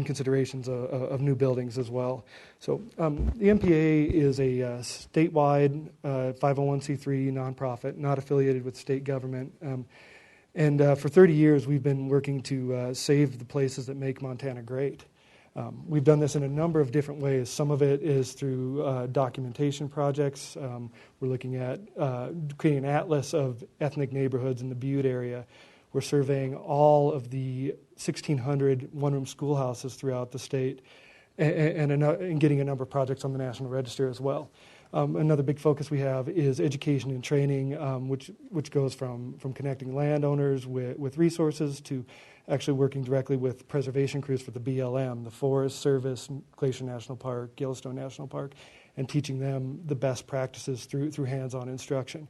considerations of new buildings as well. So the MPA is a statewide 501c3 nonprofit, not affiliated with state government. And for 30 years we've been working to save the places that make Montana great. We've done this in a number of different ways. Some of it is through documentation projects. We're looking at creating an atlas of ethnic neighborhoods in the Butte area. We're surveying all of the 1,600 one-room schoolhouses throughout the state, and getting a number of projects on the National Register as well. Another big focus we have is education and training, which goes from connecting landowners with resources to actually working directly with preservation crews for the BLM, the Forest Service, Glacier National Park, Yellowstone National Park, and teaching them the best practices through hands-on instruction.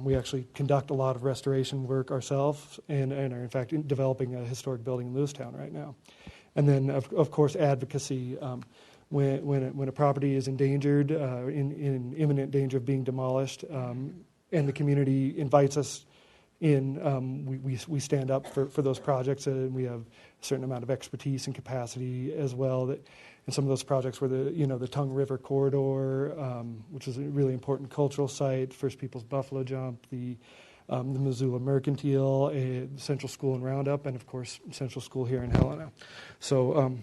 We actually conduct a lot of restoration work ourselves, and are in fact developing a historic building in Lewistown right now. And then, of course, advocacy. When a property is endangered, in imminent danger of being demolished, and the community invites us in, we stand up for those projects, and we have a certain amount of expertise and capacity as well. And some of those projects were the Tongue River Corridor, which is a really important cultural site, First Peoples Buffalo Jump, the Missoula Mercantile, Central School in Roundup, and of course Central School here in Helena. So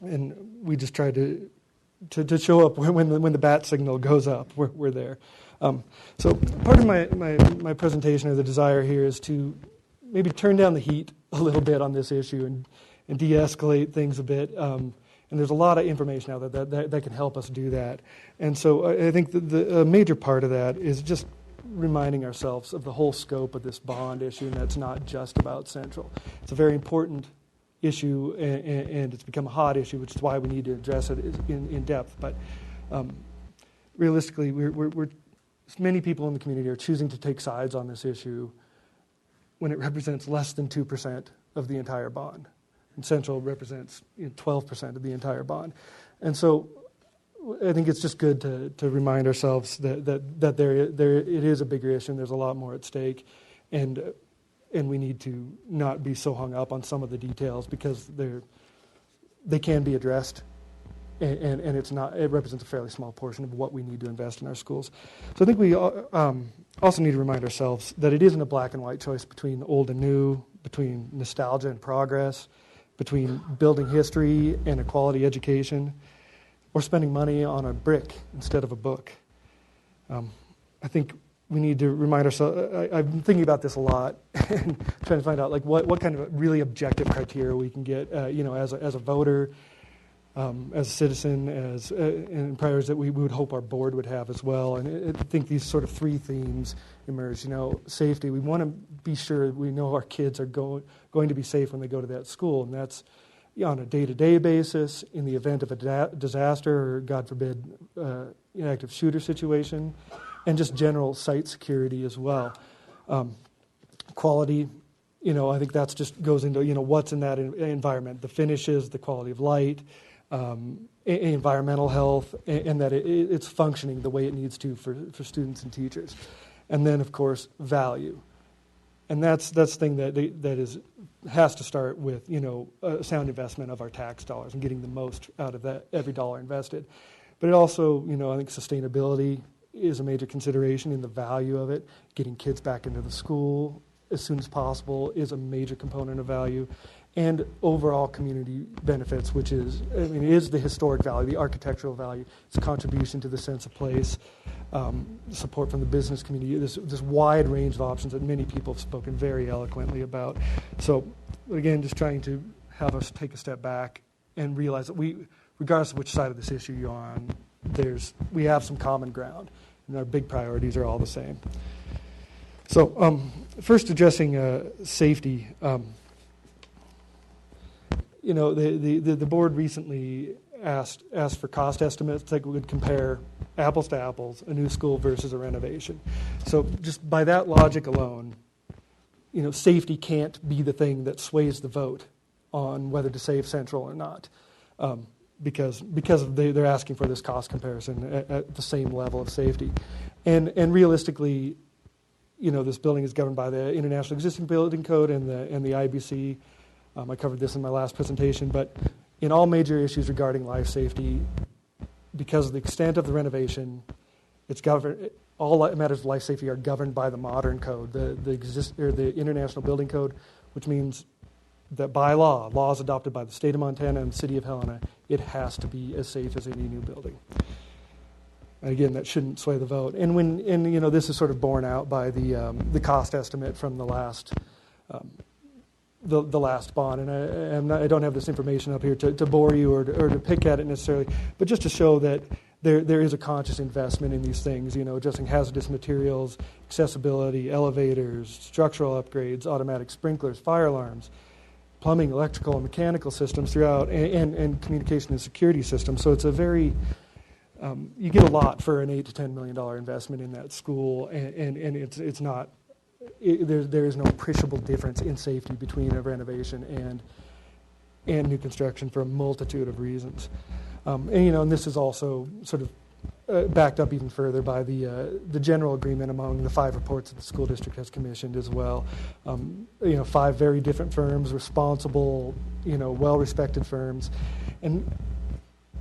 and we just try to show up when the bat signal goes up. We're there. So part of my presentation, or the desire here, is to maybe turn down the heat a little bit on this issue and de-escalate things a bit. And there's a lot of information out there that can help us do that. And so I think the major part of that is just reminding ourselves of the whole scope of this bond issue, and that's not just about Central. It's a very important issue, and it's become a hot issue, which is why we need to address it in depth. But realistically, many people in the community are choosing to take sides on this issue when it represents less than 2% of the entire bond. And Central represents 12% of the entire bond. And so I think it's just good to remind ourselves that there it is a bigger issue, and there's a lot more at stake. And we need to not be so hung up on some of the details, because they can be addressed, and it represents a fairly small portion of what we need to invest in our schools. So I think we also need to remind ourselves that it isn't a black and white choice between old and new, between nostalgia and progress, between building history and a quality education, or spending money on a brick instead of a book. I think we need to remind ourselves. I've been thinking about this a lot and trying to find out what kind of really objective criteria we can get, as a voter, as a citizen, and priorities that we would hope our board would have as well. And I think these sort of three themes emerge. Safety. We want to be sure we know our kids are going to be safe when they go to that school, and that's on a day-to-day basis, in the event of a disaster or, God forbid, active shooter situation, and just general site security as well. Quality, I think that's just goes into, what's in that environment, the finishes, the quality of light, environmental health, and that it's functioning the way it needs to for students and teachers. And then, of course, value. And that's the thing that has to start with, a sound investment of our tax dollars and getting the most out of that every dollar invested. But it also, I think sustainability is a major consideration in the value of it. Getting kids back into the school as soon as possible is a major component of value. And overall community benefits, which is the historic value, the architectural value, its contribution to the sense of place, support from the business community, this wide range of options that many people have spoken very eloquently about. So, again, just trying to have us take a step back and realize that regardless of which side of this issue you're on, we have some common ground, and our big priorities are all the same. So, first addressing safety. The board recently asked for cost estimates that would compare apples to apples, a new school versus a renovation. So just by that logic alone, safety can't be the thing that sways the vote on whether to save Central or not, because they're asking for this cost comparison at the same level of safety. And realistically, this building is governed by the International Existing Building Code and the IBC. I covered this in my last presentation, but in all major issues regarding life safety, because of the extent of the renovation, all matters of life safety are governed by the modern code, the International Building Code, which means that by laws adopted by the state of Montana and the city of Helena, it has to be as safe as any new building. And again, that shouldn't sway the vote. And this is sort of borne out by the cost estimate from the last. The last bond, and I don't have this information up here to bore you or to pick at it necessarily, but just to show that there is a conscious investment in these things, addressing hazardous materials, accessibility, elevators, structural upgrades, automatic sprinklers, fire alarms, plumbing, electrical, and mechanical systems throughout, and communication and security systems. So it's a very, you get a lot for an $8 to $10 million investment in that school, and it's not. There is no appreciable difference in safety between a renovation and new construction for a multitude of reasons. And this is also sort of backed up even further by the general agreement among the 5 reports that the school district has commissioned as well. 5 very different firms, responsible, well-respected firms. And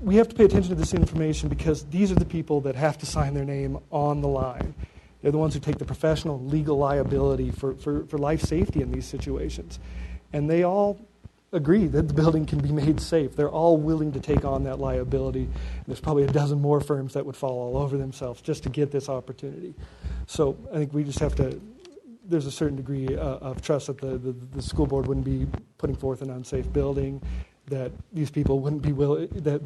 we have to pay attention to this information because these are the people that have to sign their name on the line. They're the ones who take the professional legal liability for life safety in these situations. And they all agree that the building can be made safe. They're all willing to take on that liability. There's probably a dozen more firms that would fall all over themselves just to get this opportunity. So I think we just have to, there's a certain degree of trust that the school board wouldn't be putting forth an unsafe building, that these people wouldn't be willing, that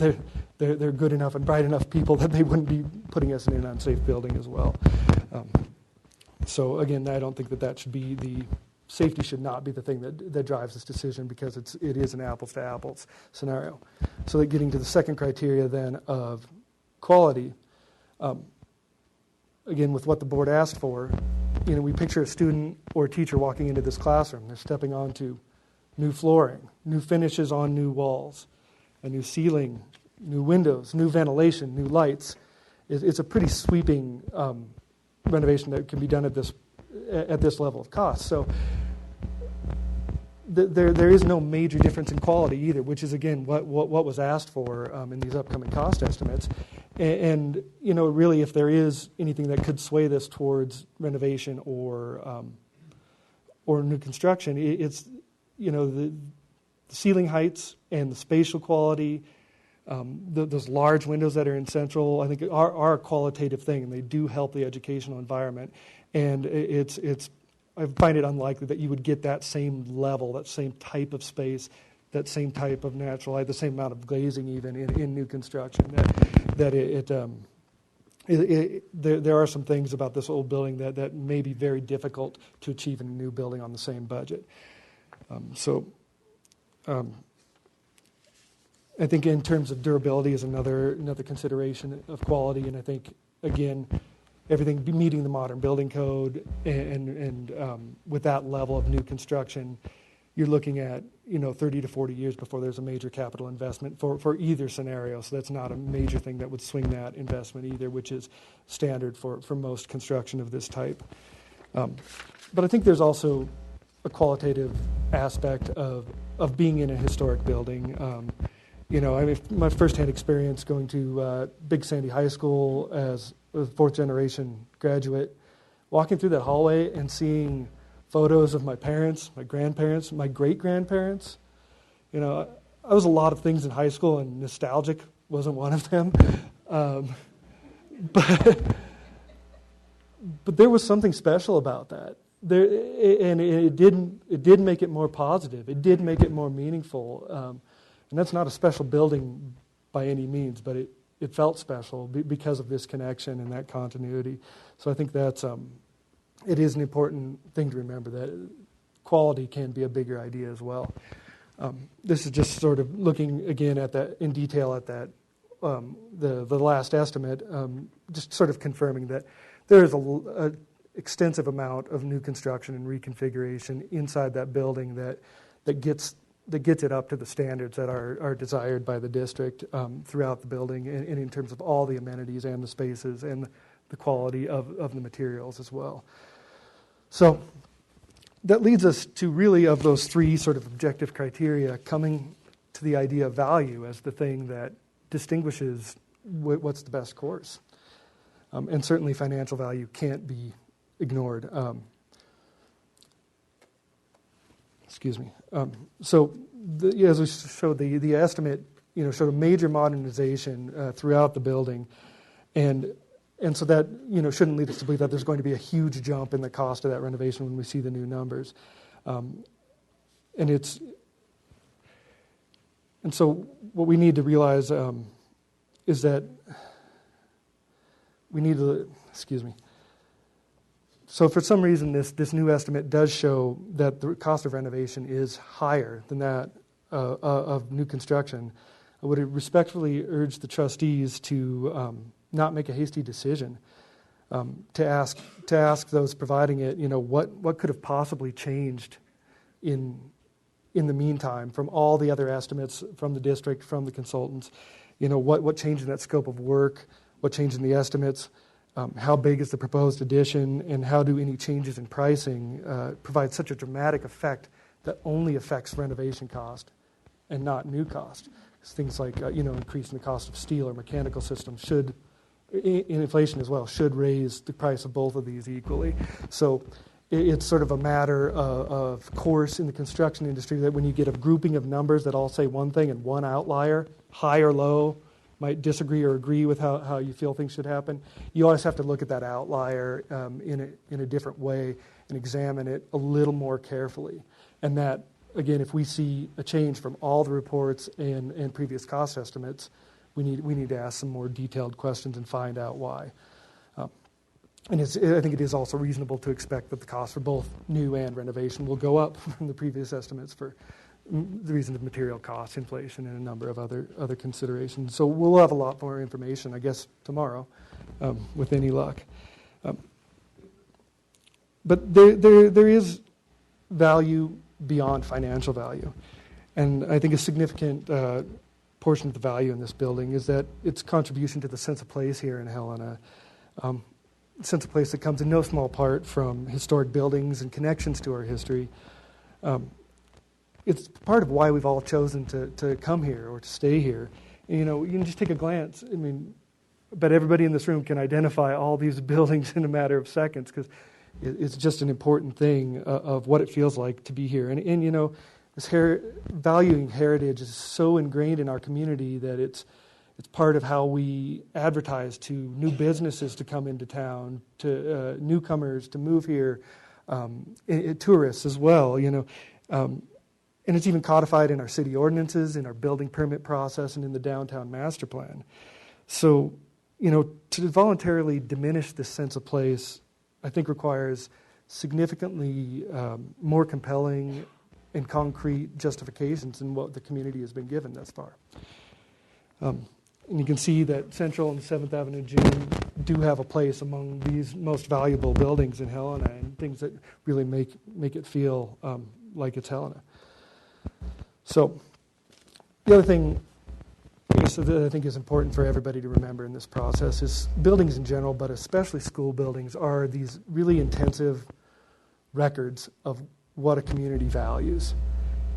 they're good enough and bright enough people that they wouldn't be putting us in an unsafe building as well. So again, I don't think that should be safety should not be the thing that drives this decision, because it is an apples to apples scenario. So that getting to the second criteria then of quality, again, with what the board asked for, we picture a student or a teacher walking into this classroom. They're stepping onto new flooring, new finishes on new walls, a new ceiling, new windows, new ventilation, new lights. It's a pretty sweeping renovation that can be done at this level of cost. So there is no major difference in quality either, which is, again, what was asked for in these upcoming cost estimates. And really, if there is anything that could sway this towards renovation or new construction, it's the ceiling heights and the spatial quality. Those large windows that are in central, I think, are a qualitative thing, and they do help the educational environment. And I find it unlikely that you would get that same level, that same type of space, that same type of natural light, the same amount of glazing even in new construction. There are some things about this old building that may be very difficult to achieve in a new building on the same budget. I think in terms of durability is another consideration of quality, and I think, again, everything meeting the modern building code and with that level of new construction, you're looking at 30 to 40 years before there's a major capital investment for either scenario. So that's not a major thing that would swing that investment either, which is standard for most construction of this type. But I think there's also a qualitative aspect of being in a historic building. My first-hand experience going to Big Sandy High School as a fourth-generation graduate, walking through that hallway and seeing photos of my parents, my grandparents, my great-grandparents. I was a lot of things in high school, and nostalgic wasn't one of them. But there was something special about that. And it did make it more positive. It did make it more meaningful. And that's not a special building by any means, but it felt special because of this connection and that continuity. So I think that's it is an important thing to remember, that quality can be a bigger idea as well. This is just sort of looking again at that in detail at that the last estimate, just sort of confirming that there is a extensive amount of new construction and reconfiguration inside that building that gets it up to the standards that are desired by the district throughout the building, and in terms of all the amenities and the spaces and the quality of the materials as well. So that leads us to really, of those three sort of objective criteria, coming to the idea of value as the thing that distinguishes what's the best course. And certainly financial value can't be ignored. Excuse me. So as we showed, the estimate showed a major modernization throughout the building, and so that shouldn't lead us to believe that there's going to be a huge jump in the cost of that renovation when we see the new numbers. And so what we need to realize is that we need to, So for some reason, this new estimate does show that the cost of renovation is higher than that of new construction. I would respectfully urge the trustees to not make a hasty decision, to ask those providing it, what could have possibly changed in the meantime from all the other estimates from the district, from the consultants, what changed in that scope of work, what changed in the estimates. How big is the proposed addition, and how do any changes in pricing provide such a dramatic effect that only affects renovation cost and not new cost? Things like increasing the cost of steel or mechanical systems inflation as well, should raise the price of both of these equally. So it's sort of a matter of course in the construction industry that when you get a grouping of numbers that all say one thing and one outlier, high or low, might disagree or agree with how you feel things should happen, you always have to look at that outlier in a different way and examine it a little more carefully. And that, again, if we see a change from all the reports and previous cost estimates, we need to ask some more detailed questions and find out why. And I think it is also reasonable to expect that the cost for both new and renovation will go up from the previous estimates for the reason of material cost, inflation, and a number of other considerations. So we'll have a lot more information, I guess, tomorrow, with any luck. But there is value beyond financial value. And I think a significant portion of the value in this building is that its contribution to the sense of place here in Helena, sense of place that comes in no small part from historic buildings and connections to our history. It's part of why we've all chosen to come here or to stay here. And, you can just take a glance. I mean, I bet everybody in this room can identify all these buildings in a matter of seconds because it's just an important thing of what it feels like to be here. And this valuing heritage is so ingrained in our community that it's part of how we advertise to new businesses to come into town, to newcomers to move here, tourists as well. And it's even codified in our city ordinances, in our building permit process, and in the downtown master plan. So, to voluntarily diminish this sense of place, I think requires significantly more compelling and concrete justifications than what the community has been given thus far. And you can see that Central and 7th Avenue June do have a place among these most valuable buildings in Helena and things that really make it feel like it's Helena. So the other thing that I think is important for everybody to remember in this process is buildings in general, but especially school buildings, are these really intensive records of what a community values.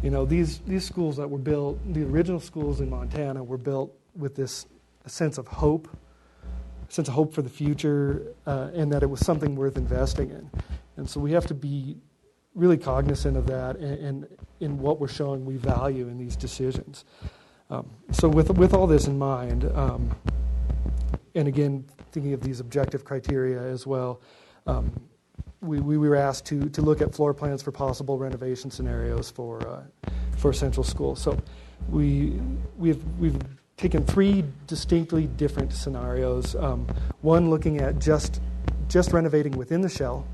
These schools that were built, the original schools in Montana were built with a sense of hope for the future, and that it was something worth investing in. And so we have to be really cognizant of that and in what we're showing we value in these decisions. So with all this in mind, and again, thinking of these objective criteria as well, we were asked to look at floor plans for possible renovation scenarios for Central School. So we've taken 3 distinctly different scenarios. One looking at just renovating within the shell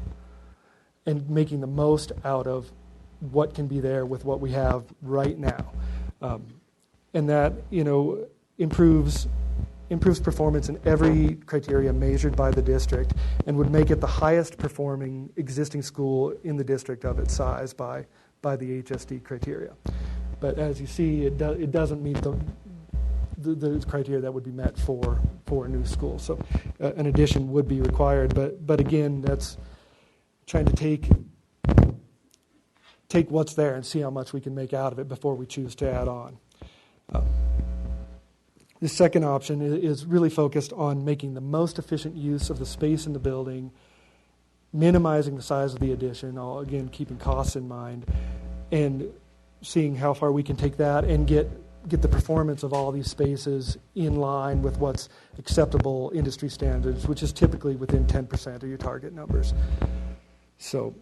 and making the most out of what can be there with what we have right now. And that, improves performance in every criteria measured by the district and would make it the highest performing existing school in the district of its size by the HSD criteria. But as you see, it doesn't meet the criteria that would be met for a new school. So an addition would be required. But again, that's trying to take what's there and see how much we can make out of it before we choose to add on. The second option is really focused on making the most efficient use of the space in the building, minimizing the size of the addition, all again keeping costs in mind, and seeing how far we can take that and get the performance of all these spaces in line with what's acceptable industry standards, which is typically within 10% of your target numbers. So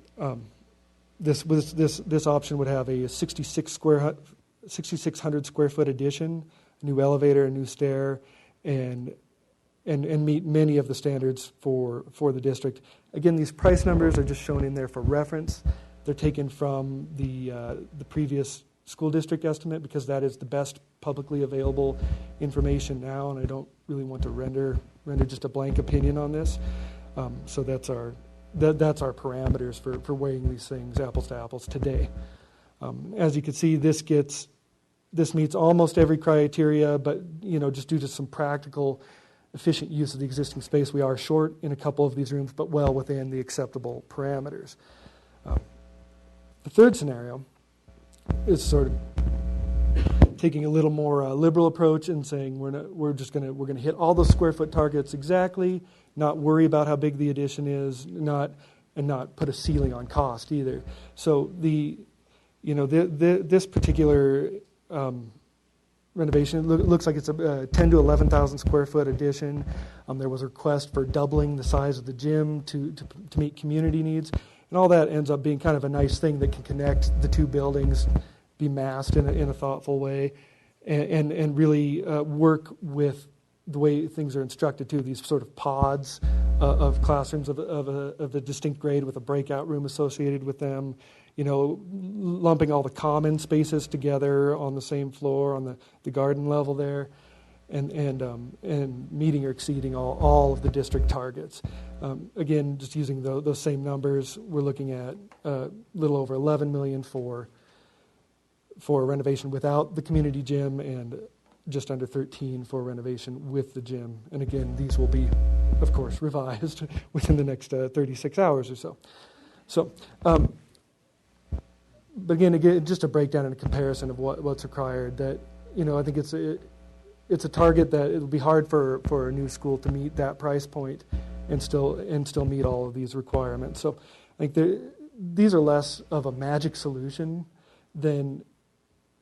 this option would have a 6,600 square foot addition, a new elevator, a new stair, and meet many of the standards for the district. Again, these price numbers are just shown in there for reference. They're taken from the previous school district estimate because that is the best publicly available information now, and I don't really want to render just a blank opinion on this. So that's our parameters for weighing these things apples to apples today. As you can see, this meets almost every criteria, but just due to some practical, efficient use of the existing space, we are short in a couple of these rooms, but well within the acceptable parameters. The third scenario is sort of taking a little more liberal approach and saying we're gonna hit all those square foot targets exactly, not worry about how big the addition is, not and not put a ceiling on cost either. So this particular renovation looks like it's a 10 to 11,000 square foot addition. There was a request for doubling the size of the gym to meet community needs, and all that ends up being kind of a nice thing that can connect the two buildings, be massed in a thoughtful way, and really work with the way things are instructed too. These sort of pods of classrooms of a distinct grade with a breakout room associated with them. Lumping all the common spaces together on the same floor on the garden level there, and meeting or exceeding all of the district targets. Again, just using those same numbers, we're looking at a little over $11 million for renovation without the community gym, and just under 13 for renovation with the gym. And again, these will be, of course, revised within the next 36 hours or so. So. But again, just a breakdown and a comparison of what's required. That I think it's a target that it will be hard for a new school to meet that price point and still meet all of these requirements. So I think these are less of a magic solution than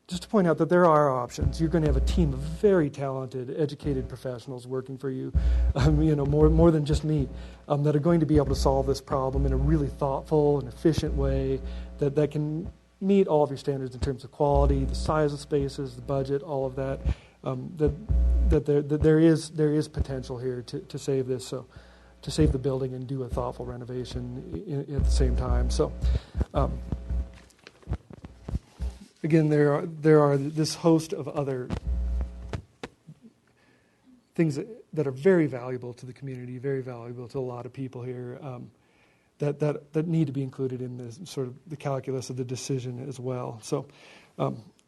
just to point out that there are options. You're going to have a team of very talented, educated professionals working for you, more than just me, that are going to be able to solve this problem in a really thoughtful and efficient way that can meet all of your standards in terms of quality, the size of spaces, the budget, all of that. That there is potential here to save this, so to save the building and do a thoughtful renovation at the same time. So. Again, there are this host of other things that are very valuable to the community, very valuable to a lot of people here, that need to be included in this sort of the calculus of the decision as well. So,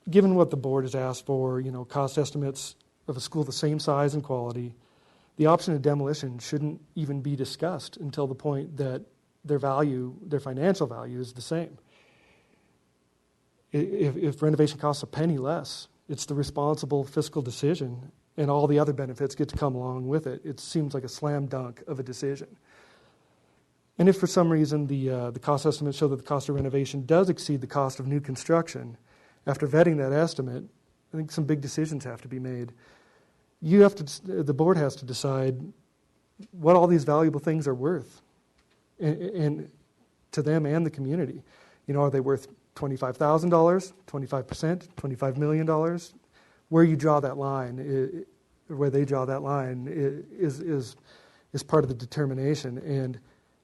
given what the board has asked for, cost estimates of a school the same size and quality, the option of demolition shouldn't even be discussed until the point that their financial value is the same. If renovation costs a penny less, it's the responsible fiscal decision, and all the other benefits get to come along with it. It seems like a slam dunk of a decision. And if for some reason the cost estimates show that the cost of renovation does exceed the cost of new construction, after vetting that estimate, I think some big decisions have to be made. The board has to decide what all these valuable things are worth, and to them and the community. Are they worth $25,000, 25%, $25 million? Where you draw that line, where they draw that line, is part of the determination. And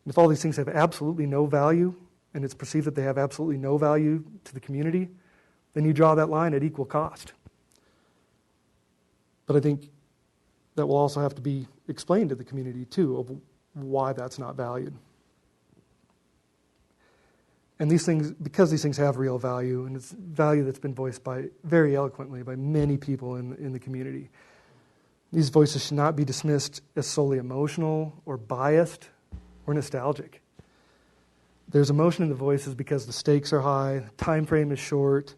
if all these things have absolutely no value, and it's perceived that they have absolutely no value to the community, then you draw that line at equal cost. But I think that will also have to be explained to the community, too, of why that's not valued. And these things, because these things have real value, and it's value that's been voiced very eloquently by many people in the community, these voices should not be dismissed as solely emotional or biased or nostalgic. There's emotion in the voices because the stakes are high, the time frame is short,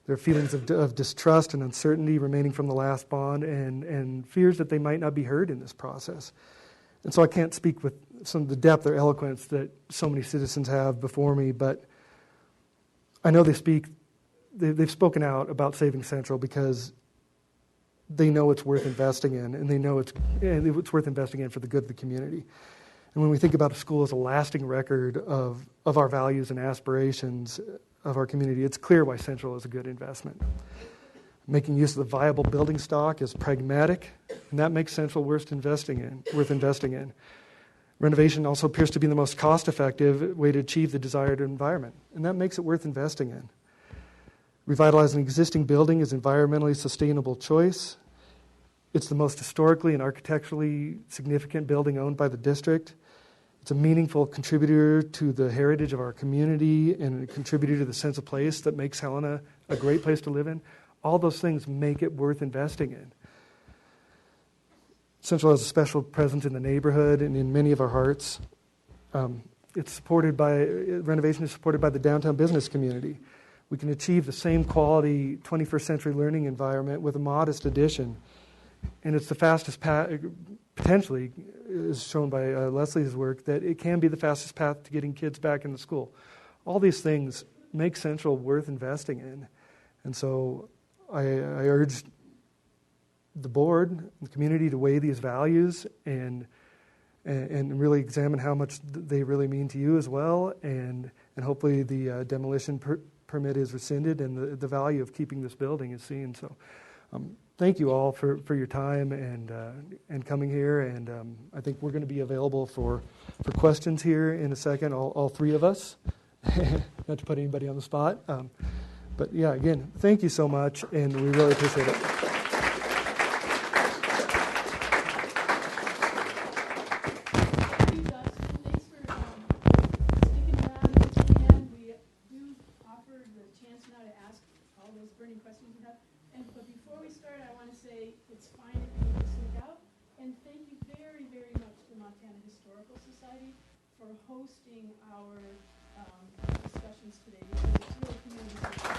there are feelings of distrust and uncertainty remaining from the last bond, and fears that they might not be heard in this process. And so I can't speak with some of the depth or eloquence that so many citizens have before me, but I know they've spoken out about saving Central because they know it's worth investing in, and they know it's worth investing in for the good of the community. And when we think about a school as a lasting record of our values and aspirations of our community, it's clear why Central is a good investment. Making use of the viable building stock is pragmatic, and that makes Central worth investing in. Renovation also appears to be the most cost-effective way to achieve the desired environment, and that makes it worth investing in. Revitalizing an existing building is an environmentally sustainable choice. It's the most historically and architecturally significant building owned by the district. It's a meaningful contributor to the heritage of our community and a contributor to the sense of place that makes Helena a great place to live in. All those things make it worth investing in. Central has a special presence in the neighborhood and in many of our hearts. Renovation is supported by the downtown business community. We can achieve the same quality 21st century learning environment with a modest addition. And it's the fastest, potentially, is shown by Leslie's work, that it can be the fastest path to getting kids back into school. All these things make Central worth investing in. And so I urge the board, the community, to weigh these values and really examine how much they really mean to you as well. And hopefully the demolition permit is rescinded and the value of keeping this building is seen. So thank you all for your time and coming here. And I think we're going to be available for questions here in a second, all three of us. Not to put anybody on the spot. But yeah, again, thank you so much, and we really appreciate it. Questions you have. But before we start, I want to say it's fine if you need to sneak out. And thank you very, very much to the Montana Historical Society for hosting our discussions today, because it's really community.